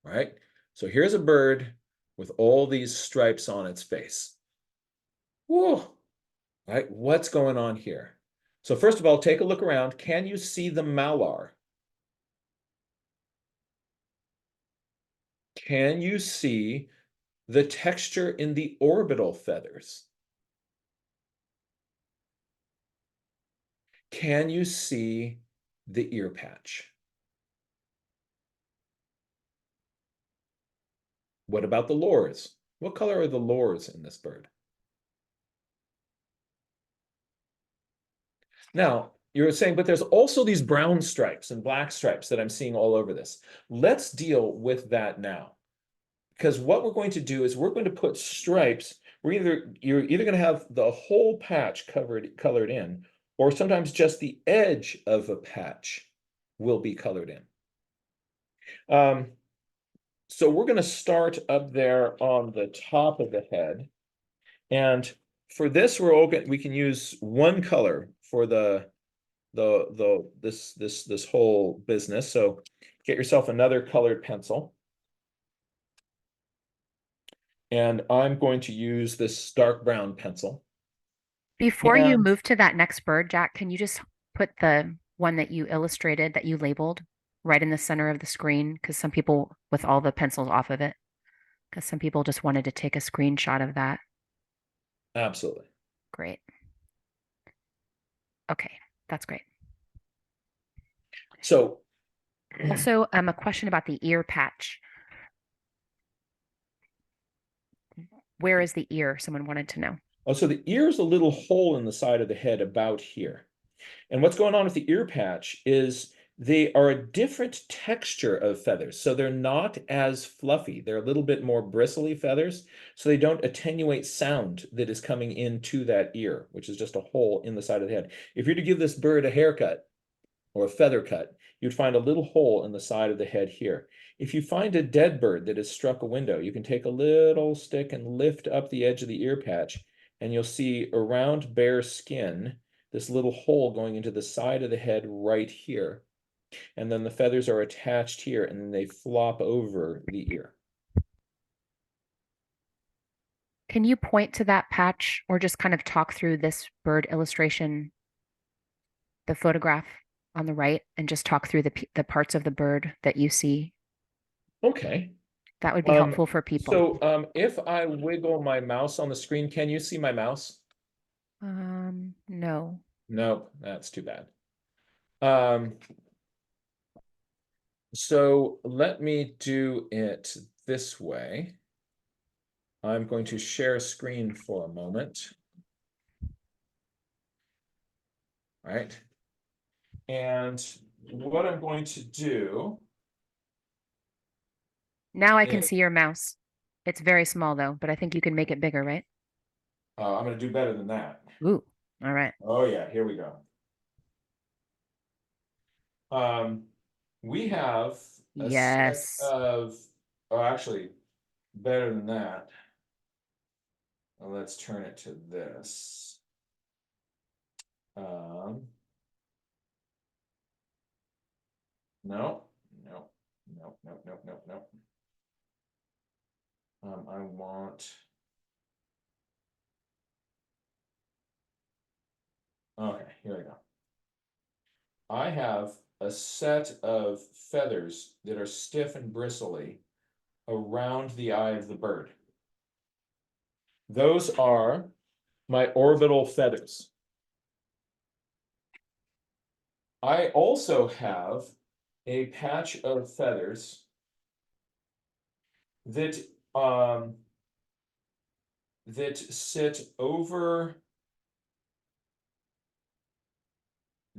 All right, so here's a bird with all these stripes on its face. Whoa, all right, what's going on here? So first of all, take a look around. Can you see the malar? Can you see the texture in the orbital feathers? Can you see the ear patch? What about the lores? What color are the lores in this bird? Now, you're saying, but there's also these brown stripes and black stripes that I'm seeing all over this. Let's deal with that now. Because what we're going to do is we're going to put stripes. You're either going to have the whole patch colored in, or sometimes just the edge of a patch will be colored in. So we're going to start up there on the top of the head. And for this, we can use one color for the this whole business. So get yourself another colored pencil. And I'm going to use this dark brown pencil. Before you And move to that next bird, Jack, can you just put the one that you illustrated, that you labeled, right in the center of the screen? Because some people, with all the pencils off of it, because some people just wanted to take a screenshot of that. absolutely. Great. Okay, that's great. So Also, a question about the ear patch. Where is the ear? Someone wanted to know. oh, so the ear is a little hole in the side of the head about here. And what's going on with the ear patch is they are a different texture of feathers. So they're not as fluffy. They're a little bit more bristly feathers. So they don't attenuate sound that is coming into that ear, which is just a hole in the side of the head. If you're to give this bird a haircut or a feather cut, you'd find a little hole in the side of the head here. If you find a dead bird that has struck a window, you can take a little stick and lift up the edge of the ear patch, and you'll see around bare skin this little hole going into the side of the head right here. And then the feathers are attached here, and then they flop over the ear. Can you point to that patch or just kind of talk through this bird illustration, the photograph on the right, and just talk through the parts of the bird that you see? Okay. That would be helpful for people. If I wiggle my mouse on the screen, can you see my mouse? No. Nope, that's too bad. So let me do it this way. I'm going to share screen for a moment. All right. And what I'm going to do Now I can is see your mouse. It's very small though, but I think you can make it bigger, right? I'm going to do better than that. Ooh, all right. Oh yeah, here we go. We have a set Yes. of, oh, actually, better than that. Well, let's turn it to this. No, no, no, no, no, no, no. I want. Okay, here we go. I have a set of feathers that are stiff and bristly around the eye of the bird. Those are my orbital feathers. I also have a patch of feathers that that sit over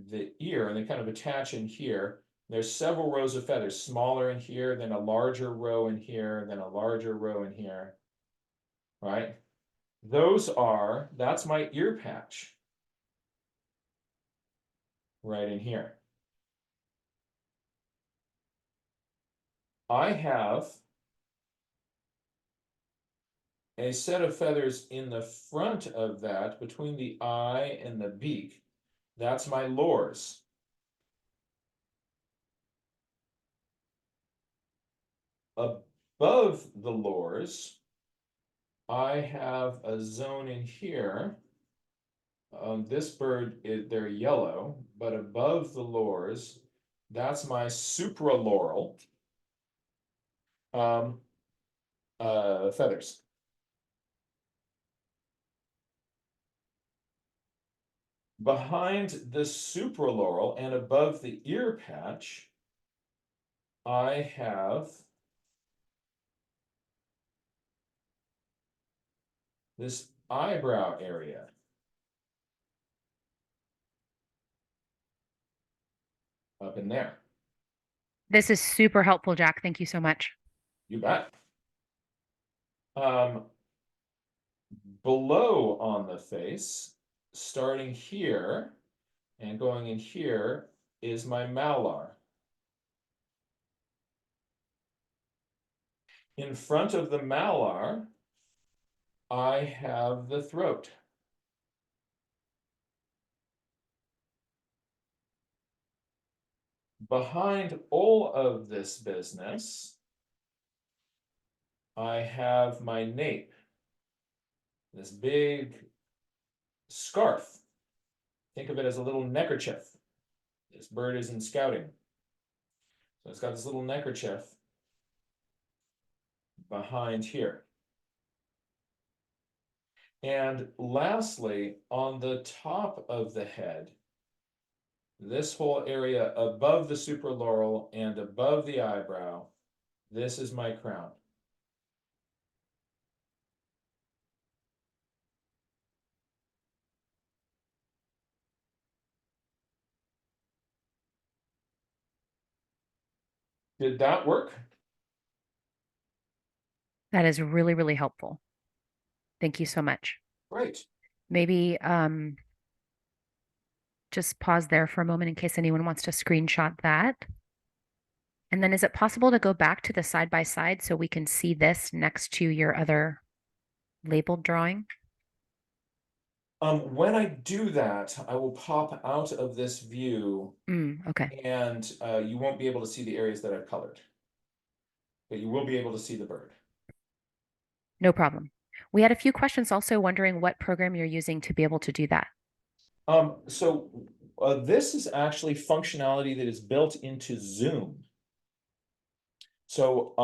the ear, and they kind of attach in here. There's several rows of feathers, smaller in here, then a larger row in here, then a larger row in here, right? That's my ear patch right in here. I have a set of feathers in the front of that between the eye and the beak. That's my lores. Above the lores, I have a zone in here. This bird, they're yellow, but above the lores, that's my supraloral feathers. Behind the supraloral and above the ear patch, I have this eyebrow area. Up in there. This is super helpful, Jack. Thank you so much. You bet. Below on the face, starting here and going in here, is my malar. In front of the malar, I have the throat. behind all of this business, I have my nape, this big scarf. Think of it as a little neckerchief. This bird is in scouting. So it's got this little neckerchief behind here. And lastly, on the top of the head, this whole area above the supraloral and above the eyebrow, this is my crown. Did that work? That is really, really helpful. Thank you so much. Great. Maybe just pause there for a moment in case anyone wants to screenshot that. And then is it possible to go back to the side by side so we can see this next to your other labeled drawing? When I do that, I will pop out of this view Okay. and you won't be able to see the areas that I've colored. But you will be able to see the bird. No problem. We had a few questions also wondering what program you're using to be able to do that. This is actually functionality that is built into Zoom. So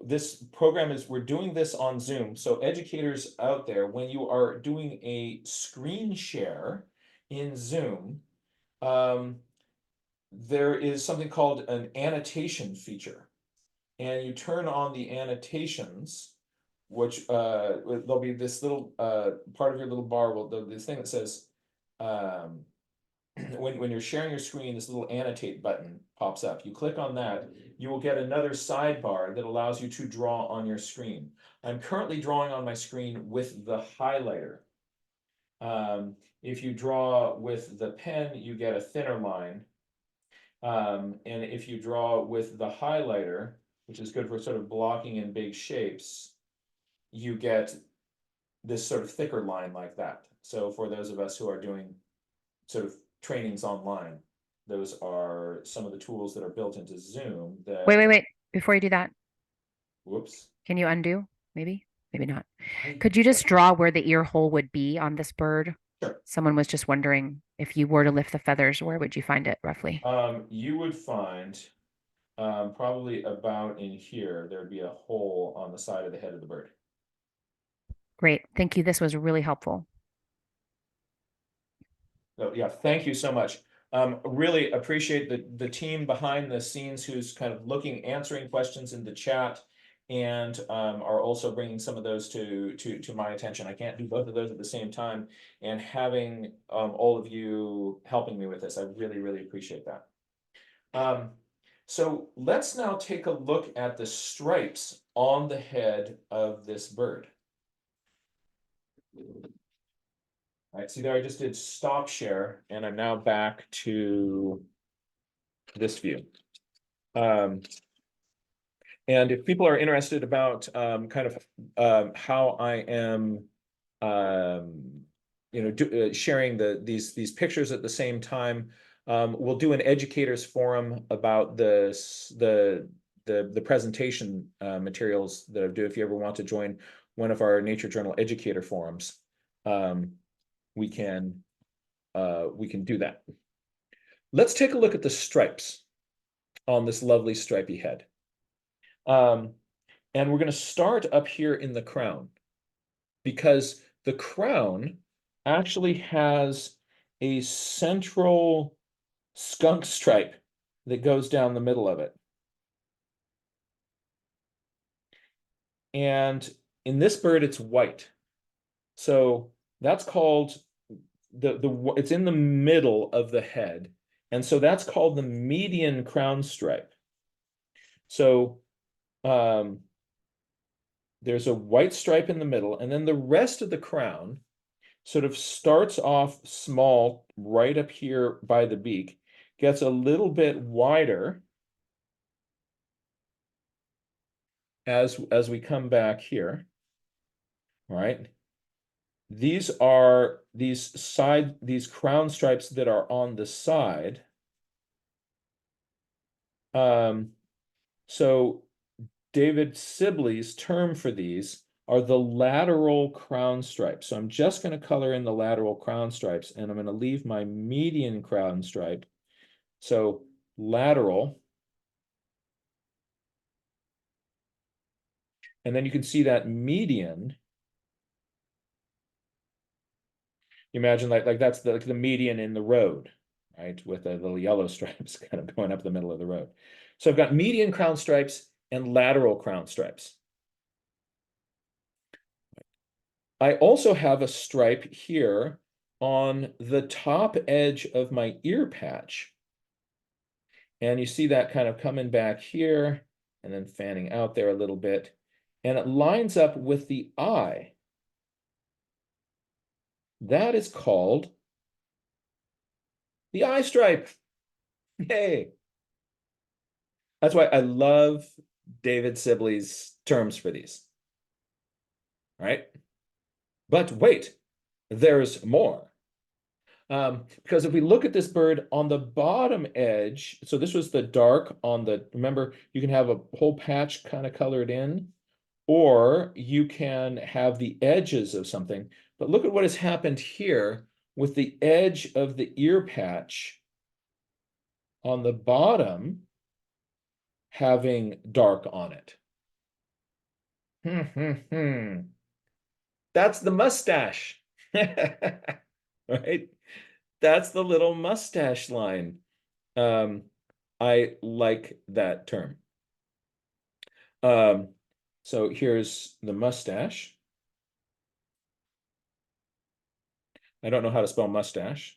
this program is, we're doing this on Zoom. So educators out there, when you are doing a screen share in Zoom, there is something called an annotation feature. And you turn on the annotations, which there'll be this little part of your little bar, this thing that says, when you're sharing your screen, this little annotate button pops up. You click on that, you will get another sidebar that allows you to draw on your screen. I'm currently drawing on my screen with the highlighter. If you draw with the pen, you get a thinner line. And if you draw with the highlighter, which is good for sort of blocking in big shapes, you get this sort of thicker line like that. So for those of us who are doing sort of trainings online, those are some of the tools that are built into Zoom that... Wait. Before you do that, Whoops. can you undo? Maybe not. Could you just draw where the ear hole would be on this bird? Sure. Someone was just wondering if you were to lift the feathers, where would you find it roughly? You would find probably about in here, there'd be a hole on the side of the head of the bird. Great. Thank you. This was really helpful. So yeah, thank you so much. Really appreciate the team behind the scenes who's kind of answering questions in the chat, and are also bringing some of those to my attention. I can't do both of those at the same time, and having all of you helping me with this, I really, really appreciate that. So let's now take a look at the stripes on the head of this bird. All right, see there, I just did stop share, and I'm now back to this view. And if people are interested about kind of how I am, sharing these pictures at the same time, we'll do an educators forum about the presentation materials that I do. If you ever want to join one of our Nature Journal educator forums, we can do that. Let's take a look at the stripes on this lovely stripy head. And we're going to start up here in the crown, because the crown actually has a central skunk stripe that goes down the middle of it. And in this bird, it's white. So that's called it's in the middle of the head. And so that's called the median crown stripe. So there's a white stripe in the middle, and then the rest of the crown sort of starts off small right up here by the beak, gets a little bit wider as we come back here. All right. These are these crown stripes that are on the side. So David Sibley's term for these are the lateral crown stripes. So I'm just going to color in the lateral crown stripes, and I'm going to leave my median crown stripe. So lateral. And then you can see that median. You imagine like that's the median in the road, right? With the little yellow stripes kind of going up the middle of the road. So I've got median crown stripes and lateral crown stripes. I also have a stripe here on the top edge of my ear patch. And you see that kind of coming back here and then fanning out there a little bit. And it lines up with the eye. That is called the eye stripe. Yay. That's why I love David Sibley's terms for these. Right? But wait, there's more. Because if we look at this bird on the bottom edge, so this was the dark on the, remember, you can have a whole patch kind of colored in, or you can have the edges of something. But look at what has happened here with the edge of the ear patch on the bottom having dark on it. That's the mustache, right? That's the little mustache line. I like that term. So here's the mustache. I don't know how to spell mustache.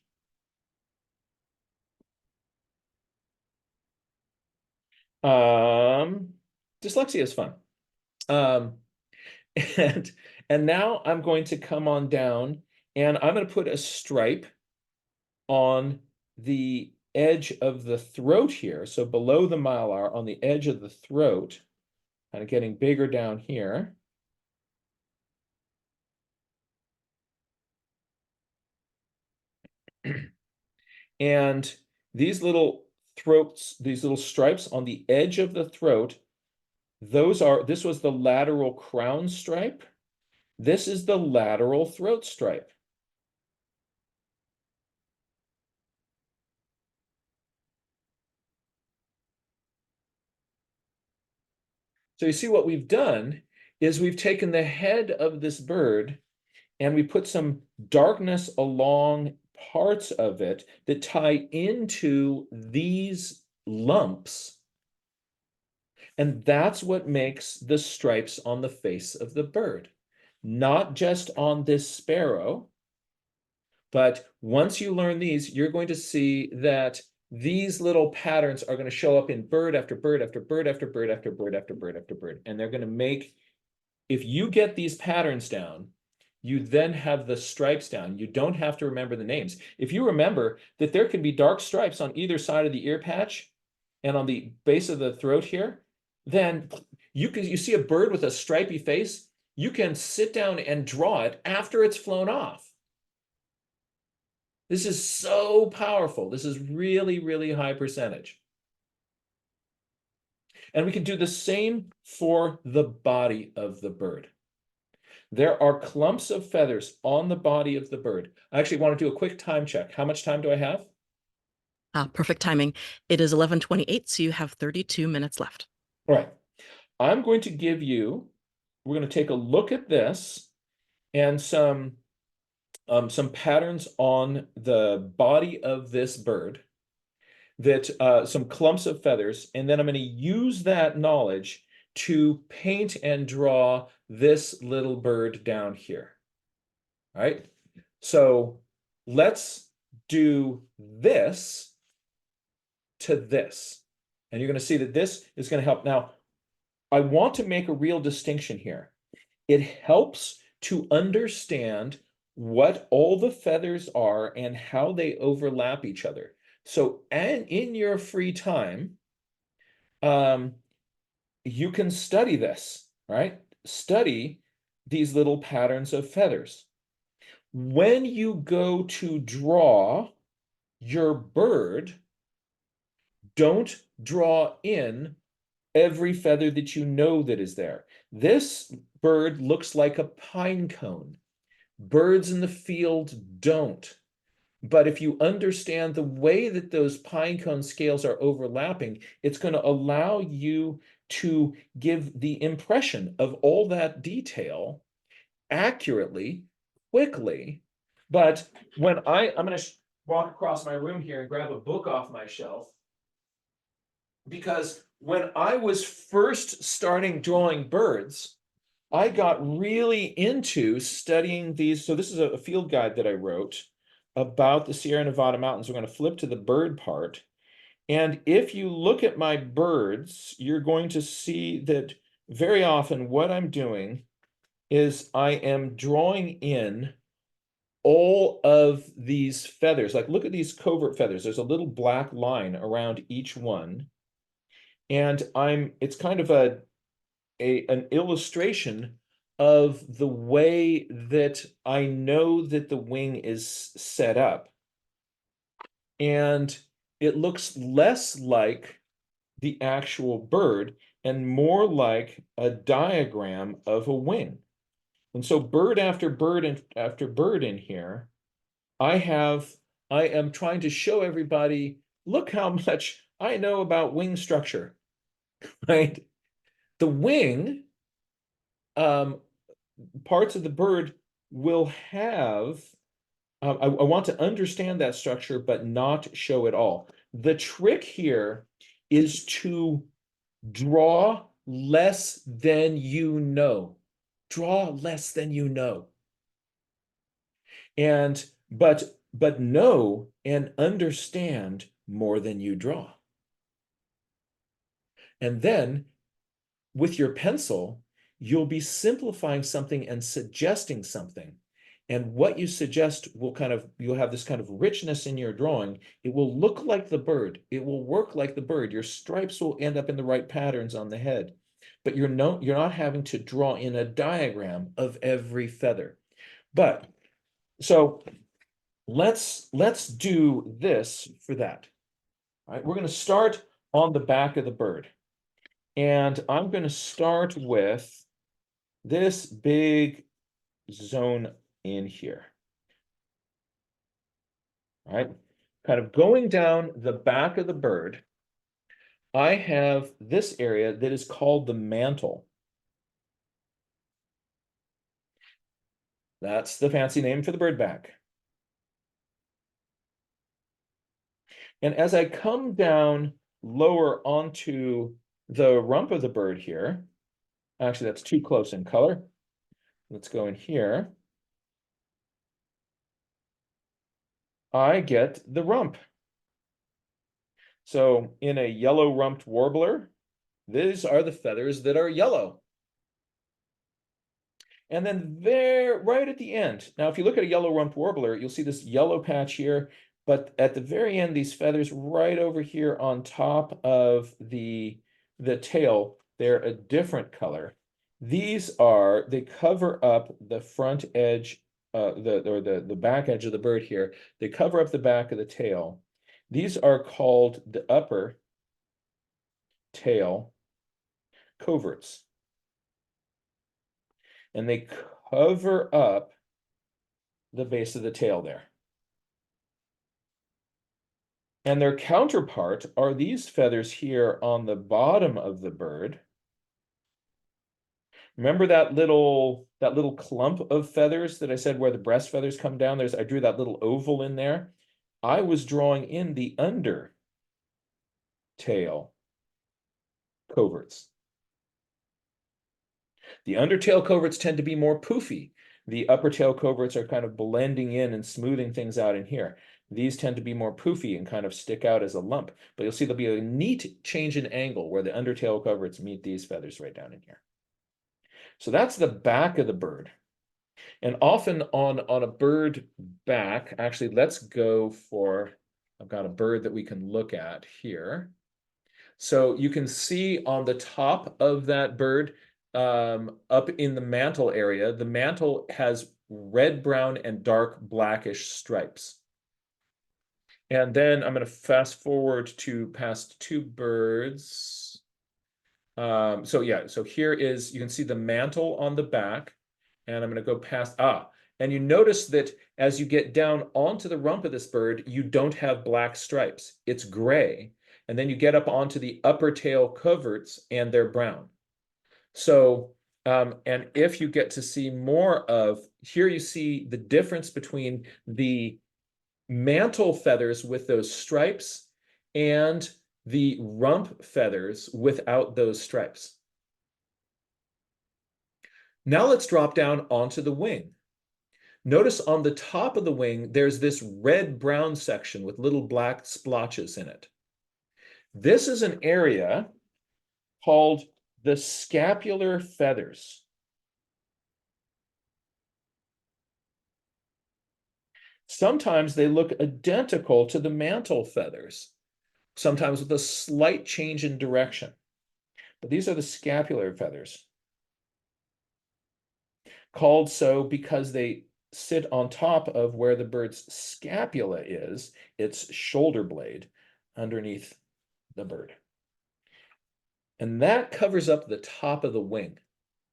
Dyslexia is fun. And now I'm going to come on down and I'm going to put a stripe on the edge of the throat here. So below the malar on the edge of the throat, kind of getting bigger down here. And these little throats, these little stripes on the edge of the throat, this was the lateral crown stripe. This is the lateral throat stripe. So you see what we've done is we've taken the head of this bird and we put some darkness along parts of it that tie into these lumps. And that's what makes the stripes on the face of the bird. Not just on this sparrow, but once you learn these, you're going to see that these little patterns are going to show up in bird after bird after bird after bird after bird after bird after bird. And they're going to make, if you get these patterns down, you then have the stripes down. You don't have to remember the names. If you remember that there can be dark stripes on either side of the ear patch and on the base of the throat here, then you see a bird with a stripy face, you can sit down and draw it after it's flown off. This is so powerful. This is really, really high percentage. And we can do the same for the body of the bird. There are clumps of feathers on the body of the bird. I actually want to do a quick time check. How much time do I have? Perfect timing. It is 11:28, so you have 32 minutes left. All right. I'm going to give you, we're going to take a look at this and some patterns on the body of this bird, that some clumps of feathers, and then I'm going to use that knowledge to paint and draw this little bird down here. All right. So let's do this to this. And you're going to see that this is going to help. Now, I want to make a real distinction here. It helps to understand what all the feathers are and how they overlap each other. So, and in your free time, you can study this, right? Study these little patterns of feathers. When you go to draw your bird, don't draw in every feather that you know that is there. This bird looks like a pine cone. Birds in the field don't. But if you understand the way that those pine cone scales are overlapping, it's going to allow you to give the impression of all that detail accurately, quickly. But when I'm going to walk across my room here and grab a book off my shelf, because when I was first starting drawing birds, I got really into studying these. So this is a field guide that I wrote about the Sierra Nevada mountains. We're going to flip to the bird part. And if you look at my birds, you're going to see that very often what I'm doing is I am drawing in all of these feathers. Like, look at these covert feathers. There's a little black line around each one. And it's kind of an illustration of the way that I know that the wing is set up. And it looks less like the actual bird and more like a diagram of a wing. And so bird after bird and after bird in here, I am trying to show everybody, look how much I know about wing structure, right? The wing, parts of the bird will have, I want to understand that structure, but not show it all. The trick here is to draw less than you know. Draw less than you know. And, but know and understand more than you draw. And then with your pencil, you'll be simplifying something and suggesting something. And what you suggest will you'll have this kind of richness in your drawing. It will look like the bird. It will work like the bird. Your stripes will end up in the right patterns on the head. But you're not having to draw in a diagram of every feather. But so let's do this for that. All right, we're going to start on the back of the bird. And I'm going to start with this big zone in here. All right, kind of going down the back of the bird, I have this area that is called the mantle. That's the fancy name for the bird back. And as I come down lower onto the rump of the bird here, actually that's too close in color. Let's go in here. I get the rump. So in a yellow-rumped warbler, these are the feathers that are yellow. And then there, right at the end, now if you look at a yellow-rumped warbler, you'll see this yellow patch here, but at the very end, these feathers right over here on top of the tail, they're a different color. They cover up the front edge, the back edge of the bird here. They cover up the back of the tail. These are called the upper tail coverts. And they cover up the base of the tail there. And their counterpart are these feathers here on the bottom of the bird. Remember that little clump of feathers that I said where the breast feathers come down? I drew that little oval in there. I was drawing in the under tail coverts. The undertail coverts tend to be more poofy. The upper tail coverts are kind of blending in and smoothing things out in here. These tend to be more poofy and kind of stick out as a lump. But you'll see there'll be a neat change in angle where the undertail coverts meet these feathers right down in here. So that's the back of the bird. And often on a bird back, actually, let's go for, I've got a bird that we can look at here. So you can see on the top of that bird, up in the mantle area, the mantle has red, brown, and dark blackish stripes. And then I'm going to fast forward to past two birds. So yeah, so here is, you can see the mantle on the back, and I'm going to go past, and you notice that as you get down onto the rump of this bird, you don't have black stripes. It's gray. And then you get up onto the upper tail coverts and they're brown. So, and if you get to see more of, here you see the difference between the mantle feathers with those stripes and the rump feathers without those stripes. Now let's drop down onto the wing. Notice on the top of the wing, there's this red-brown section with little black splotches in it. This is an area called the scapular feathers. Sometimes they look identical to the mantle feathers, sometimes with a slight change in direction. But these are the scapular feathers, called so because they sit on top of where the bird's scapula is, its shoulder blade, underneath the bird. And that covers up the top of the wing.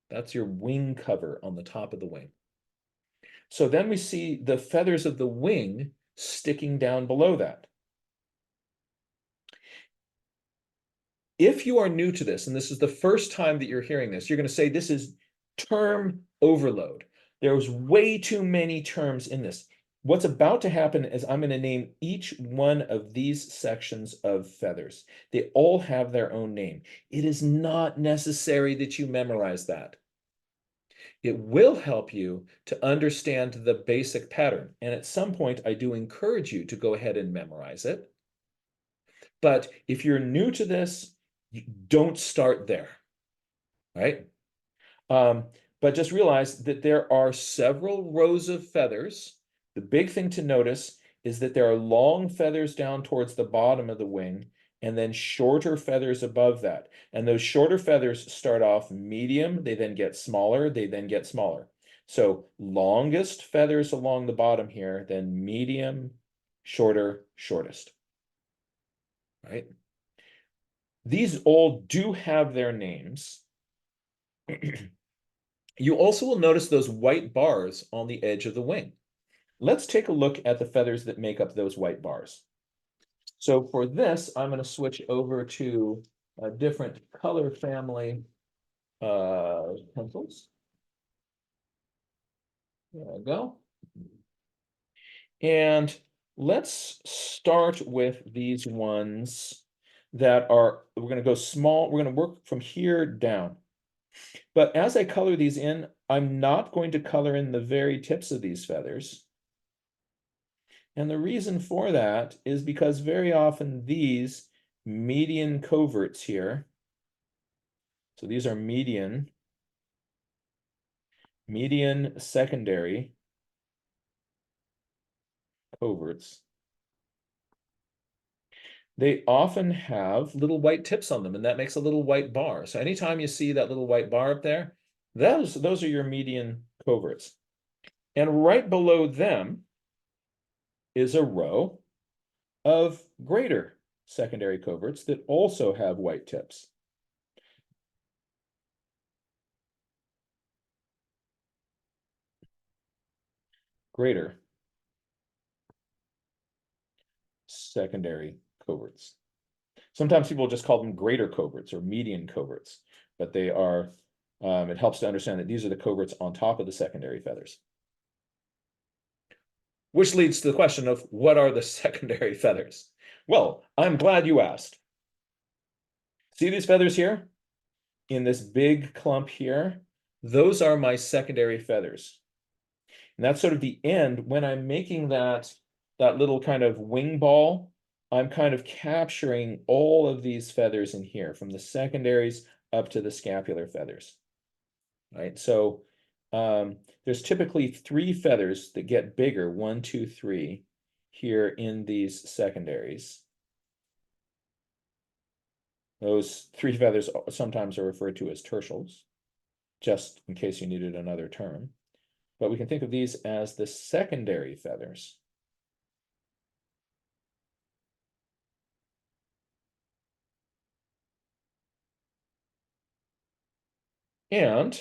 That's your wing cover on the top of the wing. So then we see the feathers of the wing sticking down below that. If you are new to this, and this is the first time that you're hearing this, you're going to say this is term overload. There's way too many terms in this. What's about to happen is I'm going to name each one of these sections of feathers. They all have their own name. It is not necessary that you memorize that. It will help you to understand the basic pattern. And at some point, I do encourage you to go ahead and memorize it. But if you're new to this, don't start there, right? But just realize that there are several rows of feathers. The big thing to notice is that there are long feathers down towards the bottom of the wing and then shorter feathers above that. And those shorter feathers start off medium, they then get smaller, they then get smaller. So longest feathers along the bottom here, then medium, shorter, shortest, right? These all do have their names. You also will notice those white bars on the edge of the wing. Let's take a look at the feathers that make up those white bars. So for this, I'm going to switch over to a different color family pencils. There I go. And let's start with these ones that are, we're going to go small. We're going to work from here down. But as I color these in, I'm not going to color in the very tips of these feathers. And the reason for that is because very often these median coverts here, so these are median secondary coverts, they often have little white tips on them, and that makes a little white bar. So anytime you see that little white bar up there, those are your median coverts. And right below them is a row of greater secondary coverts that also have white tips. Greater secondary coverts. Sometimes people just call them greater coverts or median coverts, but they are, it helps to understand that these are the coverts on top of the secondary feathers. Which leads to the question of what are the secondary feathers? Well, I'm glad you asked. See these feathers here? In this big clump here? Those are my secondary feathers. And that's sort of the end. When I'm making that little kind of wing ball, I'm kind of capturing all of these feathers in here, from the secondaries up to the scapular feathers, right? So there's typically 3 feathers that get bigger, 1, 2, 3, here in these secondaries. Those 3 feathers sometimes are referred to as tertials, just in case you needed another term. But we can think of these as the secondary feathers. And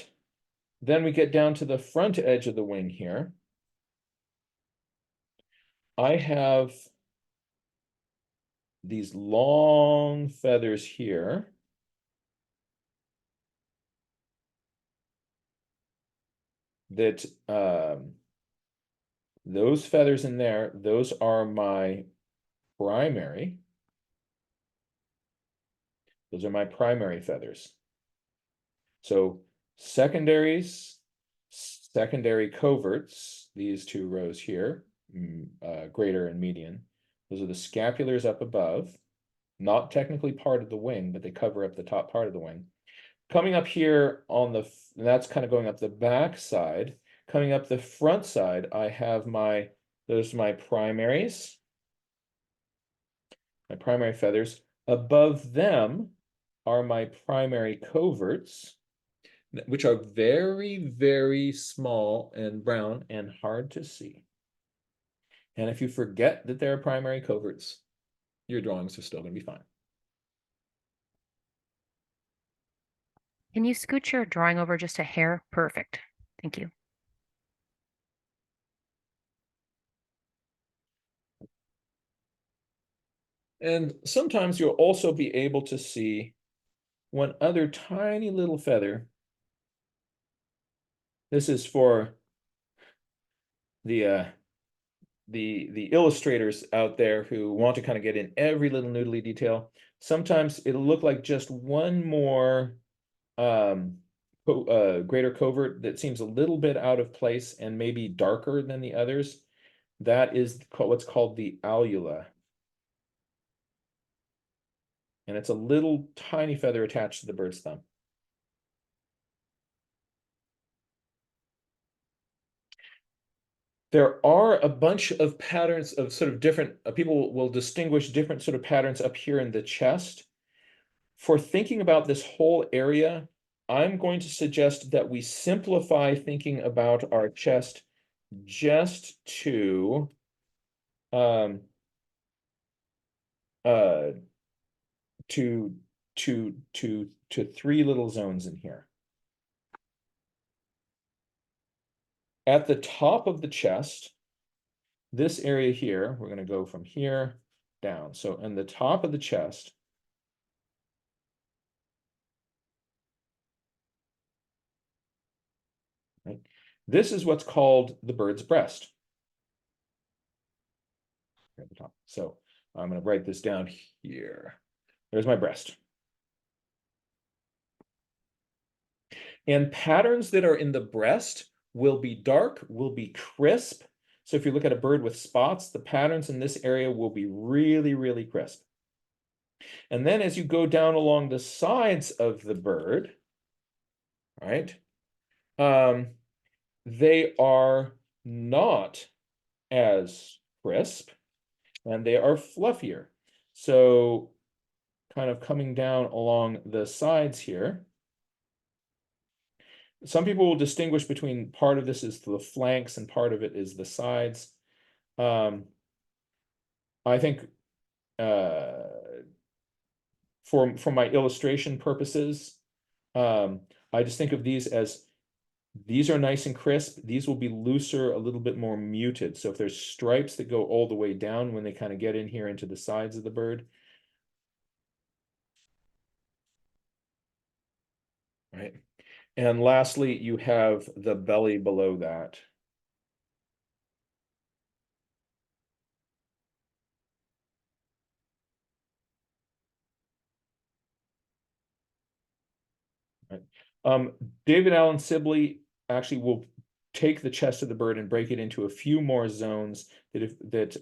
then we get down to the front edge of the wing here. I have these long feathers here. That those feathers in there, those are my primary. Those are my primary feathers. So secondaries, secondary coverts, these two rows here, greater and median, those are the scapulars up above, not technically part of the wing, but they cover up the top part of the wing. Coming up here on the, that's kind of going up the back side. Coming up the front side, I have those are my primaries, my primary feathers. Above them are my primary coverts, which are very, very small and brown and hard to see. And if you forget that they're primary coverts, your drawings are still going to be fine. Can you scoot your drawing over just a hair? Perfect. Thank you. And sometimes you'll also be able to see one other tiny little feather. This is for the illustrators out there who want to kind of get in every little noodly detail. Sometimes it'll look like just one more greater covert that seems a little bit out of place and maybe darker than the others. That is what's called the alula. And it's a little tiny feather attached to the bird's thumb. There are a bunch of patterns of sort of different, people will distinguish different sort of patterns up here in the chest. For thinking about this whole area, I'm going to suggest that we simplify thinking about our chest just to three little zones in here. At the top of the chest, this area here, we're going to go from here down. So in the top of the chest, right, this is what's called the bird's breast. At the top. So I'm going to write this down here. There's my breast. And patterns that are in the breast will be dark, will be crisp. So if you look at a bird with spots, the patterns in this area will be really, really crisp. And then as you go down along the sides of the bird, right, they are not as crisp and they are fluffier. So kind of coming down along the sides here, some people will distinguish between part of this is the flanks and part of it is the sides. I think for my illustration purposes, I just think of these as, these are nice and crisp. These will be looser, a little bit more muted. So if there's stripes that go all the way down when they kind of get in here into the sides of the bird, right? And lastly, you have the belly below that. Right. David Allen Sibley actually will take the chest of the bird and break it into a few more zones that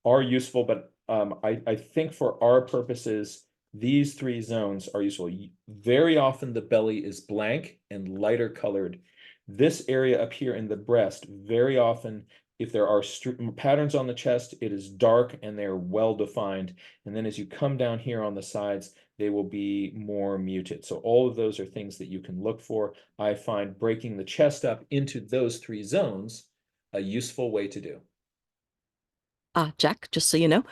are useful, but I think for our purposes, these three zones are useful. Very often the belly is blank and lighter colored. This area up here in the breast, very often, if there are patterns on the chest, it is dark and they're well defined. And then as you come down here on the sides, they will be more muted. So all of those are things that you can look for. I find breaking the chest up into those three zones a useful way to do. Jack, just so you know,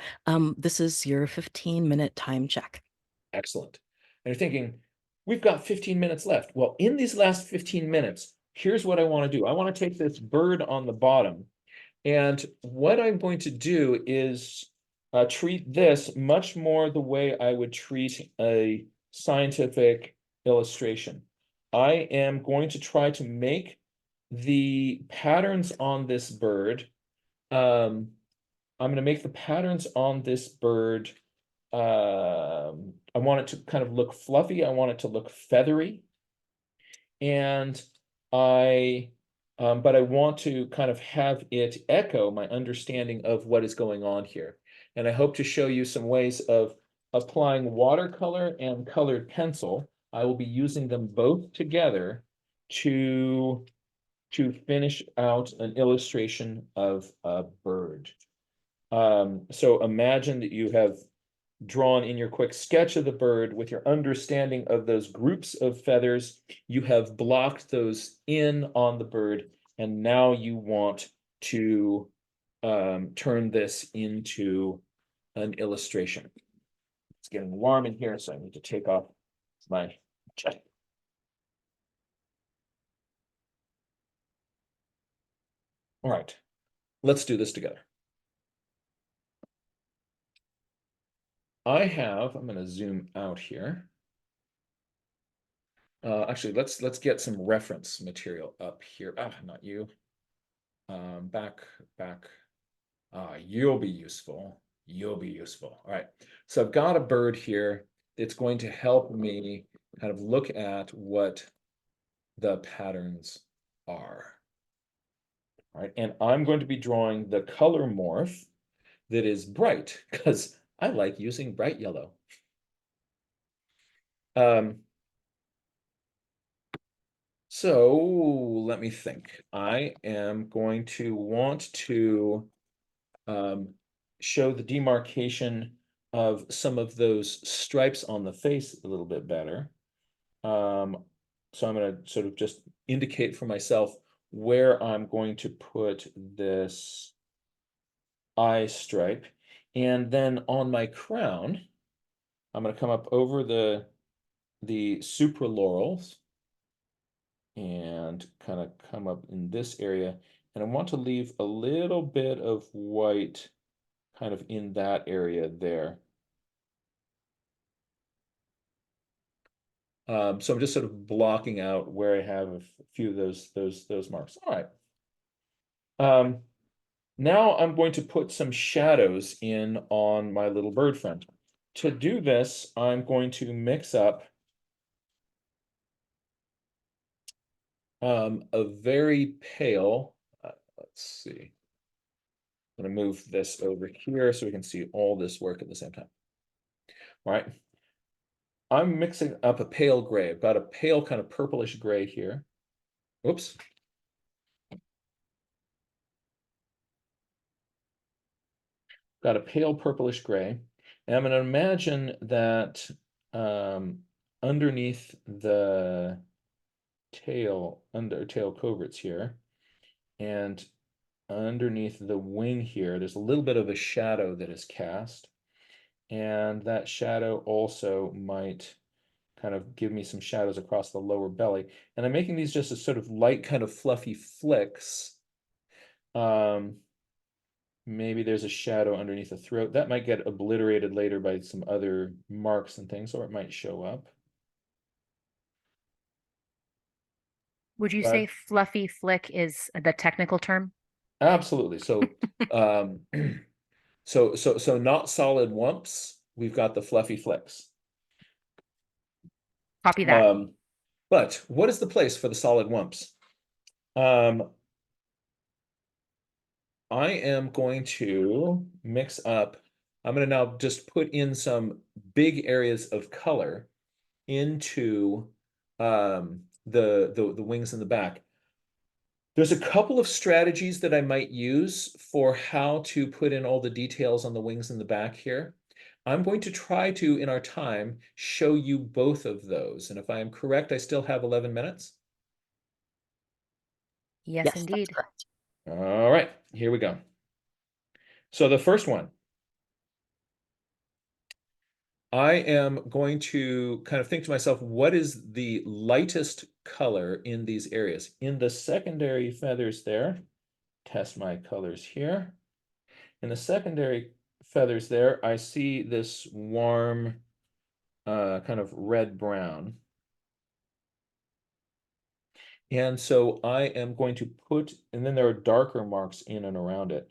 this is your 15-minute time check. Excellent. And you're thinking, we've got 15 minutes left. Well, in these last 15 minutes, here's what I want to do. I want to take this bird on the bottom, and what I'm going to do is treat this much more the way I would treat a scientific illustration. I am going to try to make the patterns on this bird. I'm going to make the patterns on this bird. I want it to kind of look fluffy. I want it to look feathery. And but I want to kind of have it echo my understanding of what is going on here. And I hope to show you some ways of applying watercolor and colored pencil. I will be using them both together to finish out an illustration of a bird. So imagine that you have drawn in your quick sketch of the bird with your understanding of those groups of feathers. You have blocked those in on the bird, and now you want to turn this into an illustration. It's getting warm in here, so I need to take off my jacket. All right, let's do this together. I'm going to zoom out here. Actually, let's get some reference material up here. Not you. Back. You'll be useful. You'll be useful. All right. So I've got a bird here. It's going to help me kind of look at what the patterns are. All right. And I'm going to be drawing the color morph that is bright because I like using bright yellow. So let me think. I am going to want to show the demarcation of some of those stripes on the face a little bit better. So I'm going to sort of just indicate for myself where I'm going to put this eye stripe. And then on my crown, I'm going to come up over the supralaurels and kind of come up in this area. And I want to leave a little bit of white kind of in that area there. So I'm just sort of blocking out where I have a few of those marks. All right. Now I'm going to put some shadows in on my little bird friend. To do this, I'm going to mix up a very pale, let's see. I'm going to move this over here so we can see all this work at the same time. All right. I'm mixing up a pale gray. I've got a pale kind of purplish gray here. Oops. Got a pale purplish gray. And I'm going to imagine that underneath the tail coverts here, and underneath the wing here, there's a little bit of a shadow that is cast. And that shadow also might kind of give me some shadows across the lower belly. And I'm making these just as sort of light kind of fluffy flicks. Maybe there's a shadow underneath the throat. That might get obliterated later by some other marks and things, or it might show up. Would you say fluffy flick is the technical term? Absolutely. So, so not solid wumps. We've got the fluffy flicks. Copy that. But what is the place for the solid wumps? I am going to mix up. I'm going to now just put in some big areas of color into the wings in the back. There's a couple of strategies that I might use for how to put in all the details on the wings in the back here. I'm going to try to, in our time, show you both of those. And if I am correct, I still have 11 minutes. Yes, indeed. That's correct. All right, here we go. So the first one. I am going to kind of think to myself, what is the lightest color in these areas? In the secondary feathers there, test my colors here. In the secondary feathers there, I see this warm kind of red-brown. And so I am going to put, and then there are darker marks in and around it.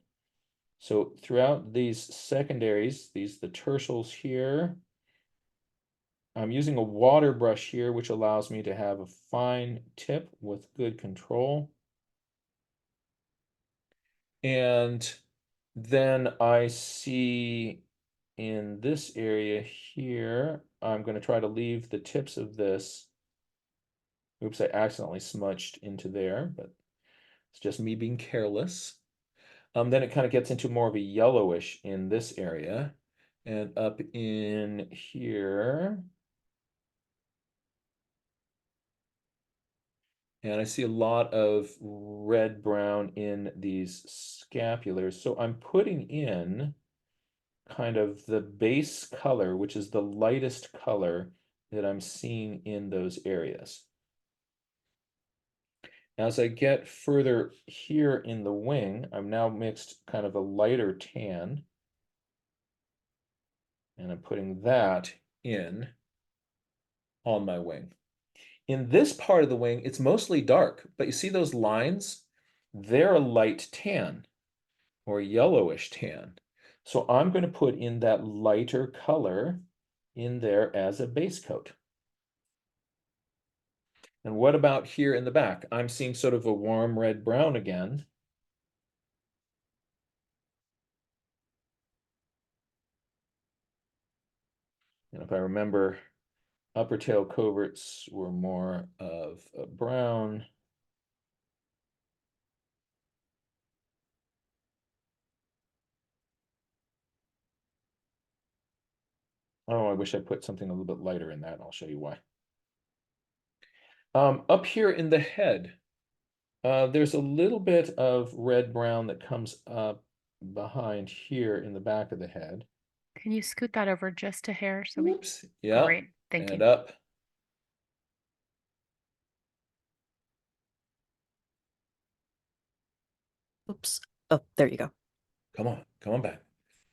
So throughout these secondaries, the tertials here, I'm using a water brush here, which allows me to have a fine tip with good control. And then I see in this area here, I'm going to try to leave the tips of this. Oops, I accidentally smudged into there, but it's just me being careless. Then it kind of gets into more of a yellowish in this area. And up in here, and I see a lot of red-brown in these scapulars. So I'm putting in kind of the base color, which is the lightest color that I'm seeing in those areas. As I get further here in the wing, I've now mixed kind of a lighter tan, and I'm putting that in on my wing. In this part of the wing, it's mostly dark, but you see those lines? They're a light tan or yellowish tan. So I'm going to put in that lighter color in there as a base coat. And what about here in the back? I'm seeing sort of a warm red-brown again. And if I remember, upper tail coverts were more of a brown. Oh, I wish I put something a little bit lighter in that. I'll show you why. Up here in the head, there's a little bit of red-brown that comes up behind here in the back of the head. Can you scoot that over just a hair so we? Oops. Yeah. Great, thank And you. up. Oops. Oh, there you go. Come on back.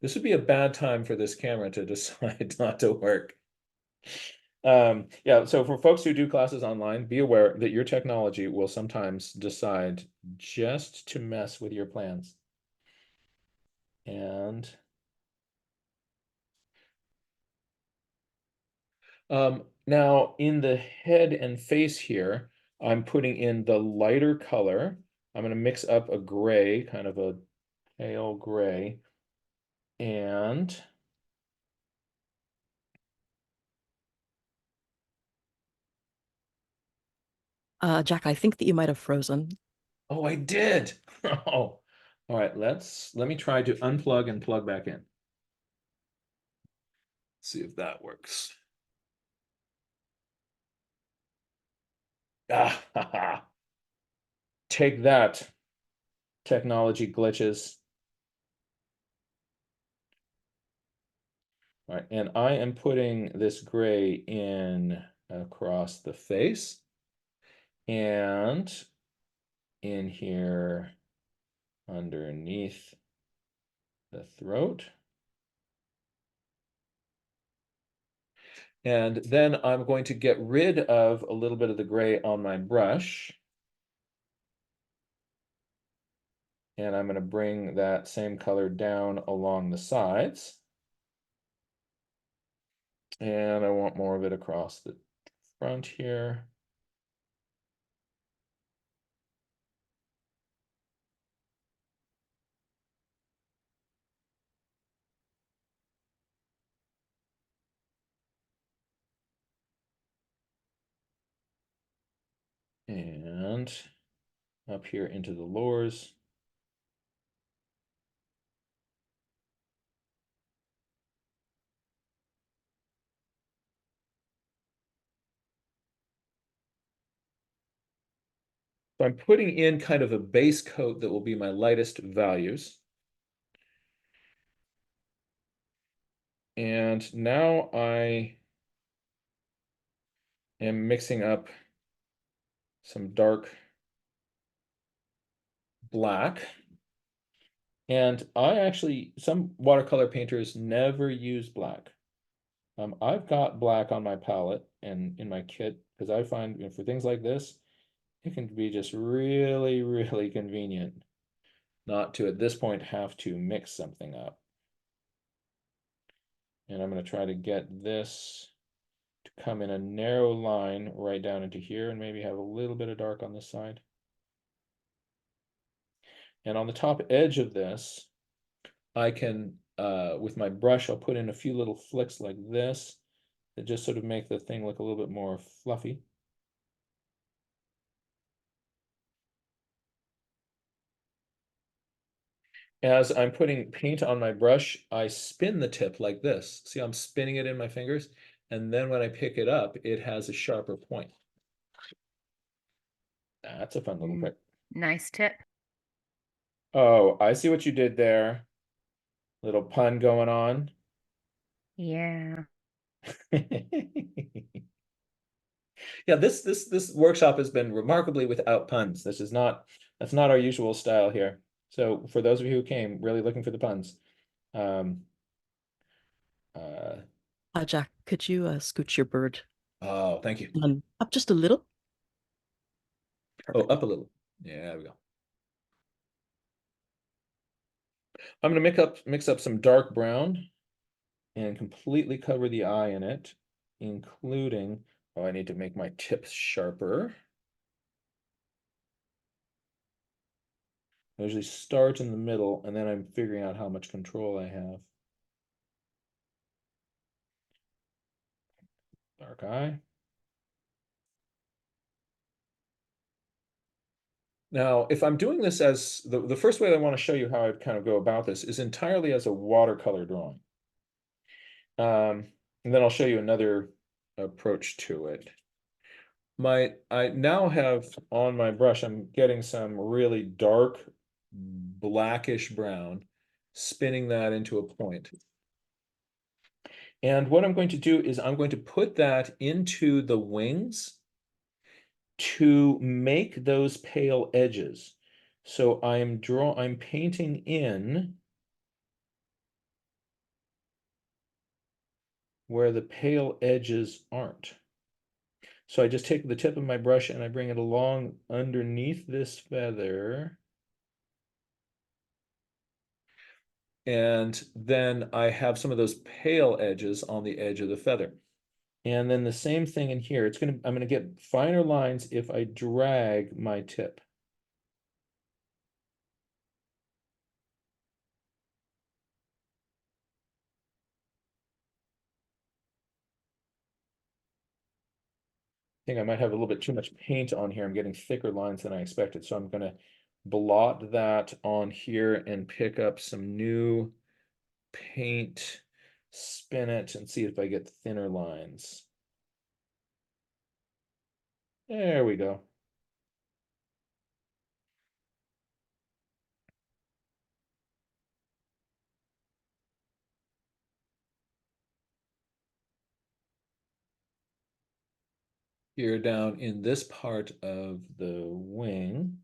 This would be a bad time for this camera to decide not to work. Yeah, so for folks who do classes online, be aware that your technology will sometimes decide just to mess with your plans. And now in the head and face here, I'm putting in the lighter color. I'm going to mix up a gray, kind of a pale gray, and Jack, I think that you might have frozen. oh, I did. Oh, all right. Let me try to unplug and plug back in. See if that works. Ah, take that, technology glitches. All right, and I am putting this gray in across the face and in here underneath the throat. And then I'm going to get rid of a little bit of the gray on my brush. And I'm going to bring that same color down along the sides. And I want more of it across the front here. And up here into the lores. So I'm putting in kind of a base coat that will be my lightest values. And now I am mixing up some dark black. And some watercolor painters never use black. I've got black on my palette and in my kit because I find, for things like this, it can be just really, really convenient not to, at this point, have to mix something up. And I'm going to try to get this to come in a narrow line right down into here and maybe have a little bit of dark on this side. And on the top edge of this, I can, with my brush, I'll put in a few little flicks like this that just sort of make the thing look a little bit more fluffy. As I'm putting paint on my brush, I spin the tip like this. See, I'm spinning it in my fingers, and then when I pick it up, it has a sharper point. That's a fun little trick. Nice tip. Oh, I see what you did there. Little pun going on. Yeah. Yeah, this workshop has been remarkably without puns. That's not our usual style here. So for those of you who came really looking for the puns, um, Jack, could you scooch your bird oh, thank you. up just a little? Oh, Perfect. up a little. Yeah, there we go. I'm gonna mix up some dark brown and completely cover the eye in it, including, oh, I need to make my tips sharper. I usually start in the middle and then I'm figuring out how much control I have. Dark eye. Now, if I'm doing this as the first way I want to show you how I'd kind of go about this is entirely as a watercolor drawing. And then I'll show you another approach to it. I now have on my brush, I'm getting some really dark blackish brown, spinning that into a point. And what I'm going to do is I'm going to put that into the wings to make those pale edges. So I'm painting in where the pale edges aren't. So I just take the tip of my brush and I bring it along underneath this feather. And then I have some of those pale edges on the edge of the feather. And then the same thing in here. I'm gonna get finer lines if I drag my tip. I think I might have a little bit too much paint on here. I'm getting thicker lines than I expected. So I'm gonna blot that on here and pick up some new paint, spin it, and see if I get thinner lines. There we go. Here down in this part of the wing.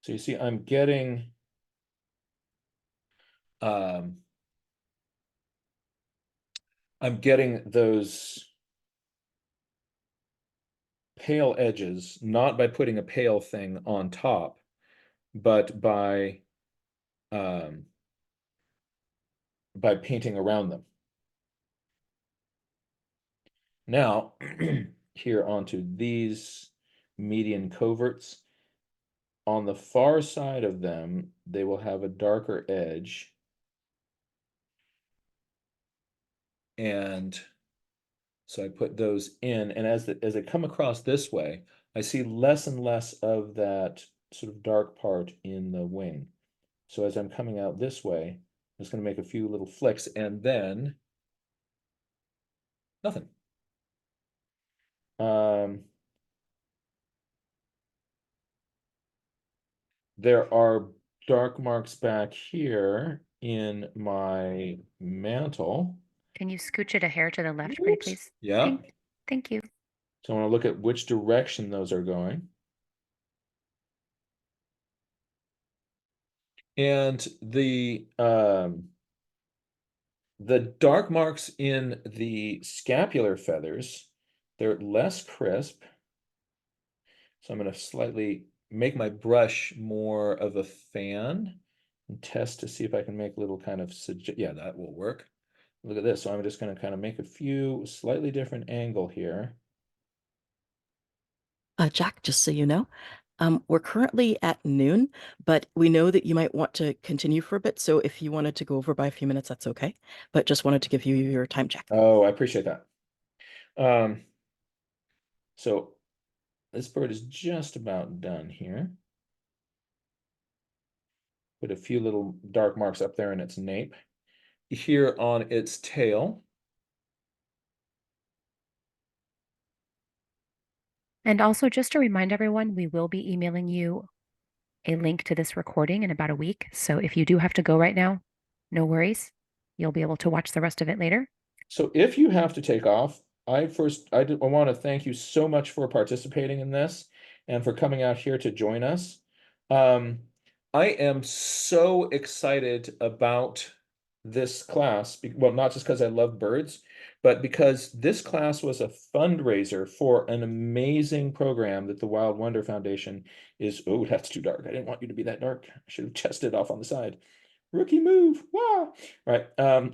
So you see, I'm getting those pale edges, not by putting a pale thing on top, but by painting around them. Now, here onto these median coverts. On the far side of them, they will have a darker edge. And so I put those in, and as they come across this way, I see less and less of that sort of dark part in the wing. So as I'm coming out this way, I'm just going to make a few little flicks and then nothing. There are dark marks back here in my mantle. Can you scooch it a hair to the left, pretty Whoops. please? Yeah. Thank you. So I want to look at which direction those are going. And the dark marks in the scapular feathers, they're less crisp. So I'm going to slightly make my brush more of a fan and test to see if I can make a little kind of, yeah, that will work. Look at this. So I'm just going to kind of make a few slightly different angle here. Jack, just so you know, we're currently at noon, but we know that you might want to continue for a bit. So if you wanted to go over by a few minutes, that's okay. But just wanted to give you your time check. Oh, I appreciate that. So this bird is just about done here. Put a few little dark marks up there in its nape. Here on its tail. And also, just to remind everyone, we will be emailing you a link to this recording in about a week. So if you do have to go right now, no worries. You'll be able to watch the rest of it later. So if you have to take off, I want to thank you so much for participating in this and for coming out here to join us. I am so excited about this class. Well, not just because I love birds, but because this class was a fundraiser for an amazing program that the Wild Wonder Foundation is. Oh, that's too dark. I didn't want you to be that dark. I should have chested off on the side. Rookie move. Wow. Right. Um,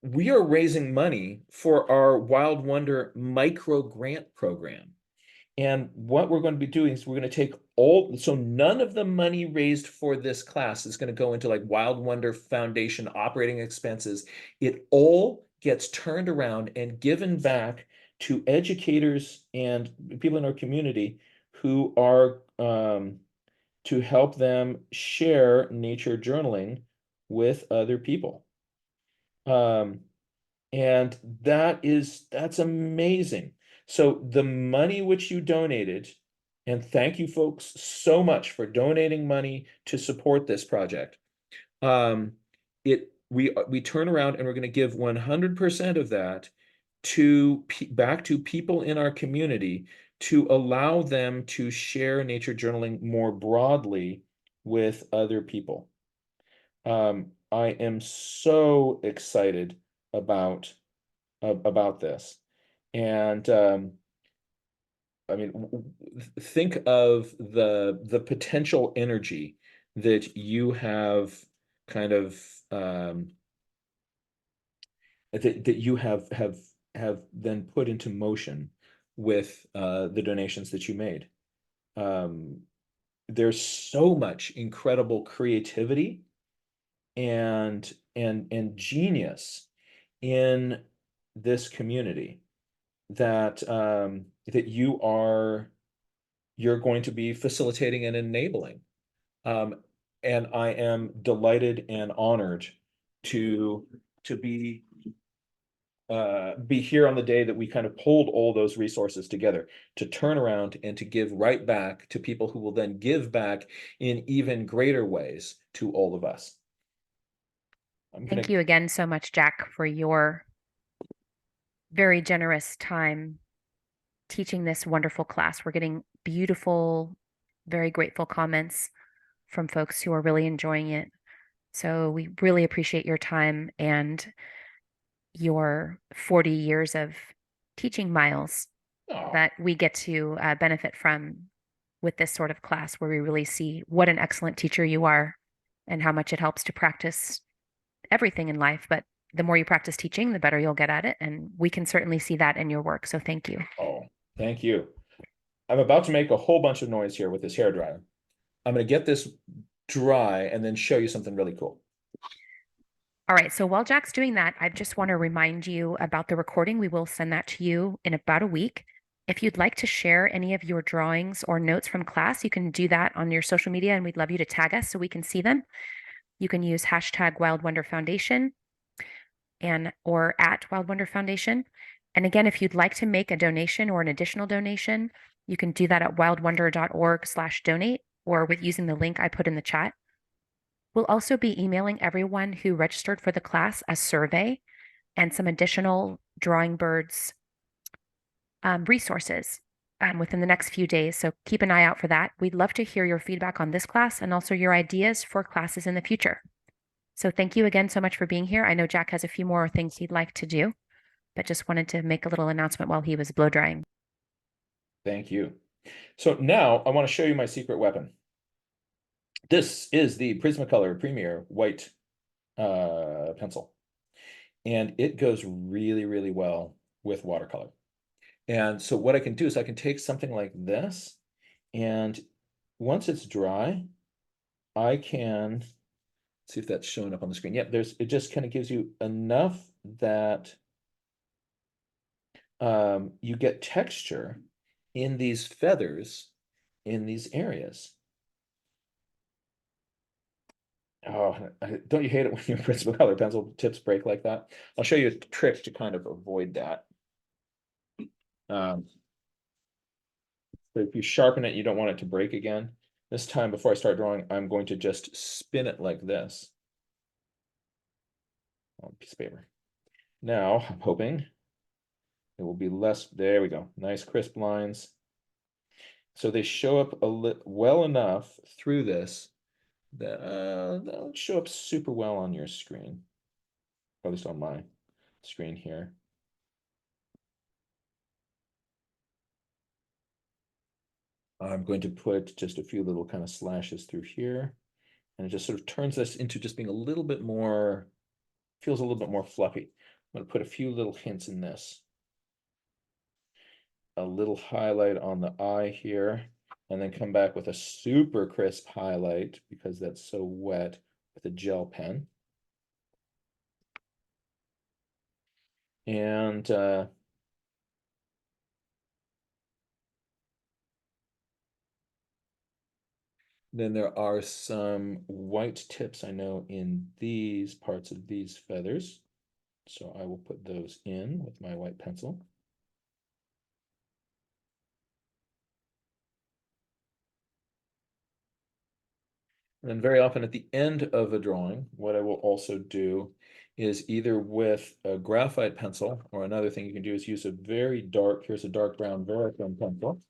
we are raising money for our Wild Wonder micro grant program. And what we're going to be doing is we're going to take so none of the money raised for this class is going to go into like Wild Wonder Foundation operating expenses. It all gets turned around and given back to educators and people in our community who are to help them share nature journaling with other people. And that's amazing. So the money which you donated, and thank you folks so much for donating money to support this project. We turn around and we're going to give 100% of that back to people in our community to allow them to share nature journaling more broadly with other people. I am so excited about this. And I mean, think of the potential energy that you have kind of that you have then put into motion with the donations that you made. There's so much incredible creativity and genius in this community that that you're going to be facilitating and enabling. And I am delighted and honored to be here on the day that we kind of pulled all those resources together to turn around and to give right back to people who will then give back in even greater ways to all of us. Thank you again so much, Jack, for your very generous time teaching this wonderful class. We're getting beautiful, very grateful comments from folks who are really enjoying it. So we really appreciate your time and your 40 years of teaching miles that we get to benefit from with this sort of class, where we really see what an excellent teacher you are and how much it helps to practice everything in life. But the more you practice teaching, the better you'll get at it. And we can certainly see that in your work. So thank you. Oh, thank you. I'm about to make a whole bunch of noise here with this hairdryer. I'm going to get this dry and then show you something really cool. All right, so while Jack's doing that, I just want to remind you about the recording. We will send that to you in about a week. If you'd like to share any of your drawings or notes from class, you can do that on your social media, and we'd love you to tag us so we can see them. You can use hashtag Wild Wonder Foundation or at Wild Wonder Foundation. And again, if you'd like to make a donation or an additional donation, you can do that at wildwonder.org/donate or with using the link I put in the chat. We'll also be emailing everyone who registered for the class a survey and some additional drawing birds resources within the next few days. So keep an eye out for that. We'd love to hear your feedback on this class and also your ideas for classes in the future. So thank you again so much for being here. I know Jack has a few more things he'd like to do, but just wanted to make a little announcement while he was blow drying. Thank you. So now I want to show you my secret weapon. This is the Prismacolor Premier white pencil, and it goes really, really well with watercolor. And so what I can do is I can take something like this, and once it's dry, I can see if that's showing up on the screen. Yep, it just kind of gives you enough that you get texture in these feathers in these areas. Oh, don't you hate it when your Prismacolor pencil tips break like that? I'll show you a trick to kind of avoid that. So if you sharpen it, you don't want it to break again. This time, before I start drawing, I'm going to just spin it like this on a piece of paper. Now, I'm hoping it will be less. There we go. Nice crisp lines. So they show up well enough through this that they don't show up super well on your screen, or at least on my screen here. I'm going to put just a few little kind of slashes through here, and it just sort of turns this into just being a little bit more, feels a little bit more fluffy. I'm going to put a few little hints in this. A little highlight on the eye here, and then come back with a super crisp highlight because that's so wet with a gel pen. And then there are some white tips I know in these parts of these feathers. So I will put those in with my white pencil. And then very often at the end of a drawing, what I will also do is either with a graphite pencil, or another thing you can do is use a very dark, here's a dark brown Verichrome pencil.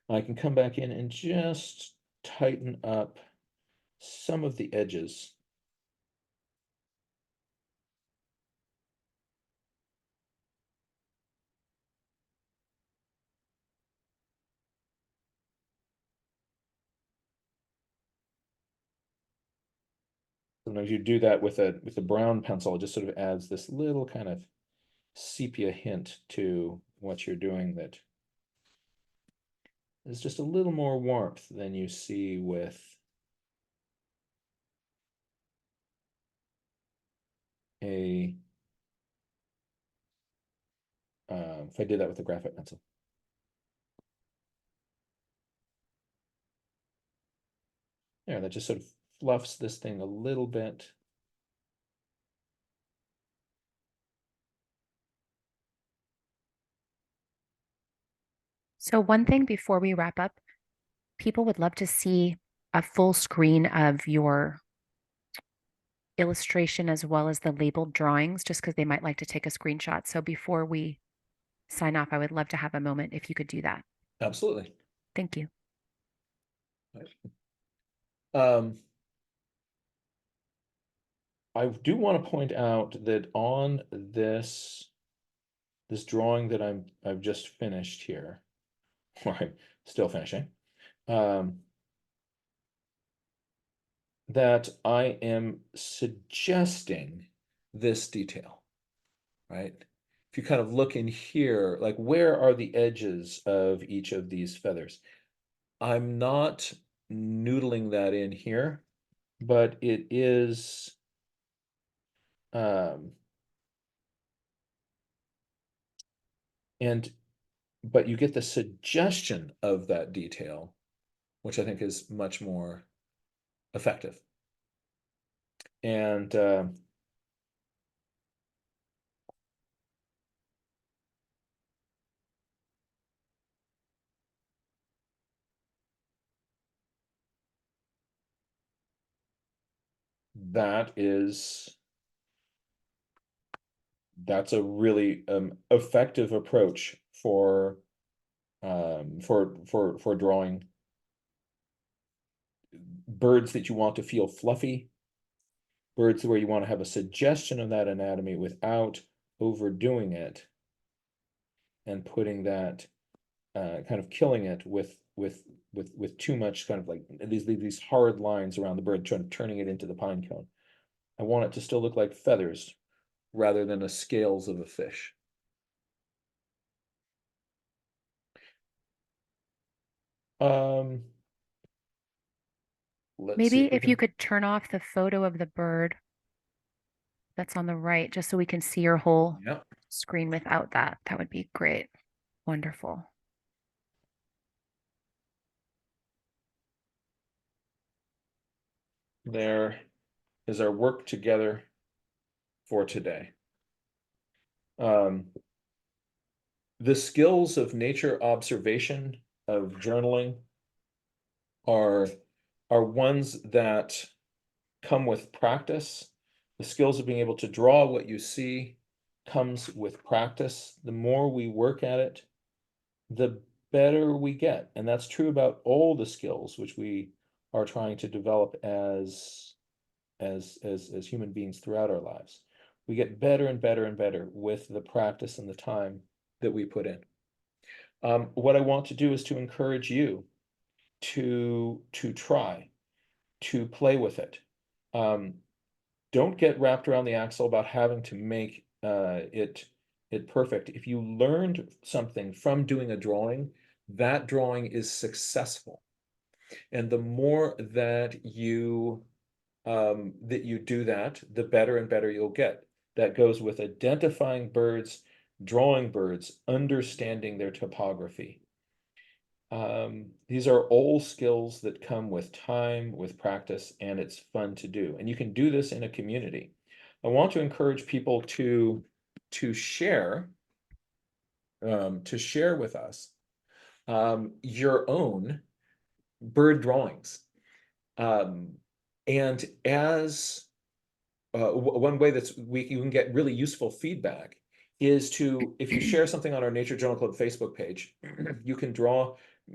I can come back in and just tighten up some of the edges. Sometimes you do that with a brown pencil, it just sort of adds this little kind of sepia hint to what you're doing that is just a little more warmth than you see with a if I did that with a graphite pencil. Yeah, that just sort of fluffs this thing a little bit. So one thing before we wrap up, people would love to see a full screen of your illustration as well as the labeled drawings, just because they might like to take a screenshot. So before we sign off, I would love to have a moment if you could do that. Absolutely. Thank you. I do want to point out that on this drawing that I've just finished here, or I'm still finishing, that I am suggesting this detail, right? If you kind of look in here, like where are the edges of each of these feathers? I'm not noodling that in here, but it is but you get the suggestion of that detail, which I think is much more effective. And that's a really effective approach for drawing birds that you want to feel fluffy, birds where you want to have a suggestion of that anatomy without overdoing it and putting that kind of killing it with too much kind of like these hard lines around the bird, turning it into the pine cone. I want it to still look like feathers rather than the scales of a fish. Let's see Maybe if we if you can. could turn off the photo of the bird that's on the right, just so we can see your whole Yeah. screen without that. That would be great. Wonderful. There is our work together for today. The skills of nature observation, of journaling, are ones that come with practice. The skills of being able to draw what you see comes with practice. The more we work at it, the better we get. And that's true about all the skills which we are trying to develop as human beings throughout our lives. We get better and better and better with the practice and the time that we put in. What I want to do is to encourage you to try, to play with it. Don't get wrapped around the axle about having to make it perfect. If you learned something from doing a drawing, that drawing is successful. And the more that you do that, the better and better you'll get. That goes with identifying birds, drawing birds, understanding their topography. These are all skills that come with time, with practice, and it's fun to do. And you can do this in a community. I want to encourage people to share with us your own bird drawings. And as one way you can get really useful feedback is if you share something on our Nature Journal Club Facebook page, you can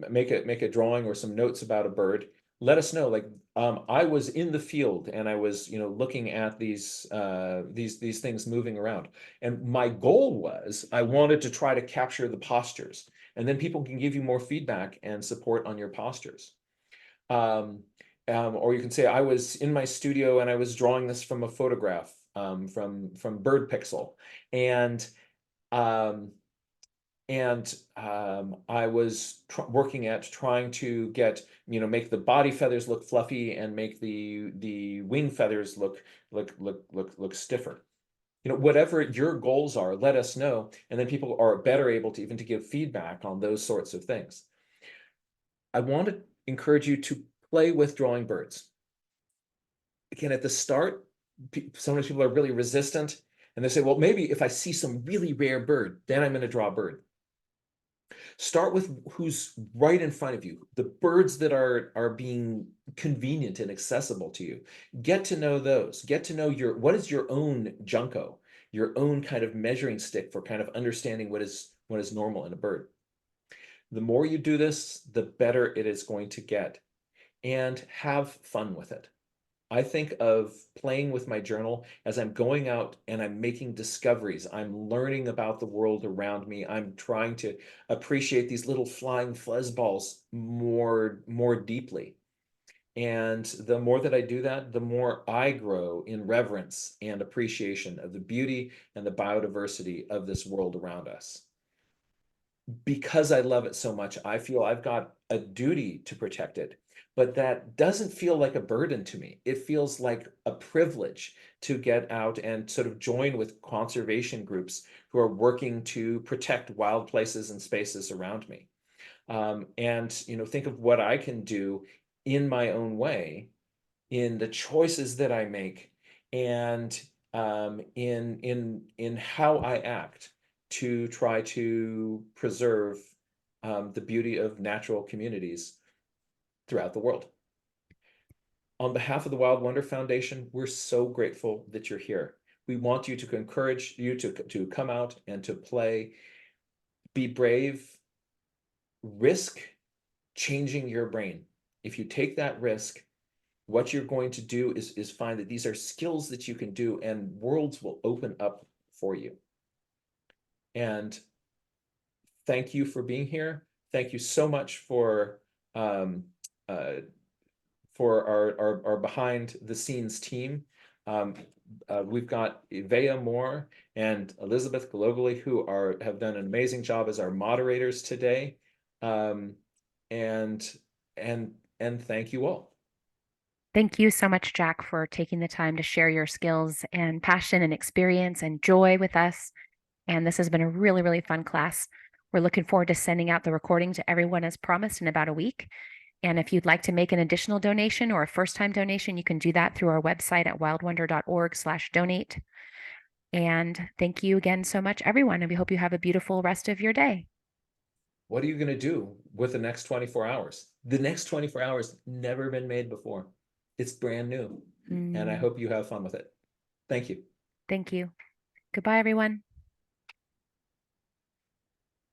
make a drawing or some notes about a bird. Let us know, like, I was in the field and I was, looking at these things moving around. And my goal was I wanted to try to capture the postures, and then people can give you more feedback and support on your postures. Or you can say, I was in my studio and I was drawing this from a photograph from Bird Pixel. And I was working at trying to get, make the body feathers look fluffy and make the wing feathers look stiffer. Whatever your goals are, let us know, and then people are better able to even to give feedback on those sorts of things. I want to encourage you to play with drawing birds. Again, at the start, sometimes people are really resistant, and they say, well, maybe if I see some really rare bird, then I'm going to draw a bird. Start with who's right in front of you, the birds that are being convenient and accessible to you. Get to know those. Get to know what is your own Junko, your own kind of measuring stick for kind of understanding what is normal in a bird. The more you do this, the better it is going to get, and have fun with it. I think of playing with my journal as I'm going out and I'm making discoveries. I'm learning about the world around me. I'm trying to appreciate these little flying fuzzballs more deeply. And the more that I do that, the more I grow in reverence and appreciation of the beauty and the biodiversity of this world around us. because I love it so much, I feel I've got a duty to protect it. But that doesn't feel like a burden to me. It feels like a privilege to get out and sort of join with conservation groups who are working to protect wild places and spaces around me. And, you know, think of what I can do in my own way, in the choices that I make, and in how I act to try to preserve the beauty of natural communities throughout the world. On behalf of the Wild Wonder Foundation, we're so grateful that you're here. We want you to encourage you to come out and to play, be brave, risk changing your brain. If you take that risk, what you're going to do is find that these are skills that you can do, and worlds will open up for you. And thank you for being here. Thank you so much for our behind the scenes team. We've got Evea Moore and Elizabeth globally, who have done an amazing job as our moderators today. And thank you all. Thank you so much, Jack, for taking the time to share your skills and passion and experience and joy with us. And this has been a really, really fun class. We're looking forward to sending out the recording to everyone as promised in about a week. And if you'd like to make an additional donation or a first-time donation, you can do that through our website at wildwonder.org/donate. And thank you again so much, everyone. And we hope you have a beautiful rest of your day. What are you going to do with the next 24 hours? The next 24 hours never been made before. It's brand new. And I hope you have fun with it. Thank you. Thank you. Goodbye, everyone.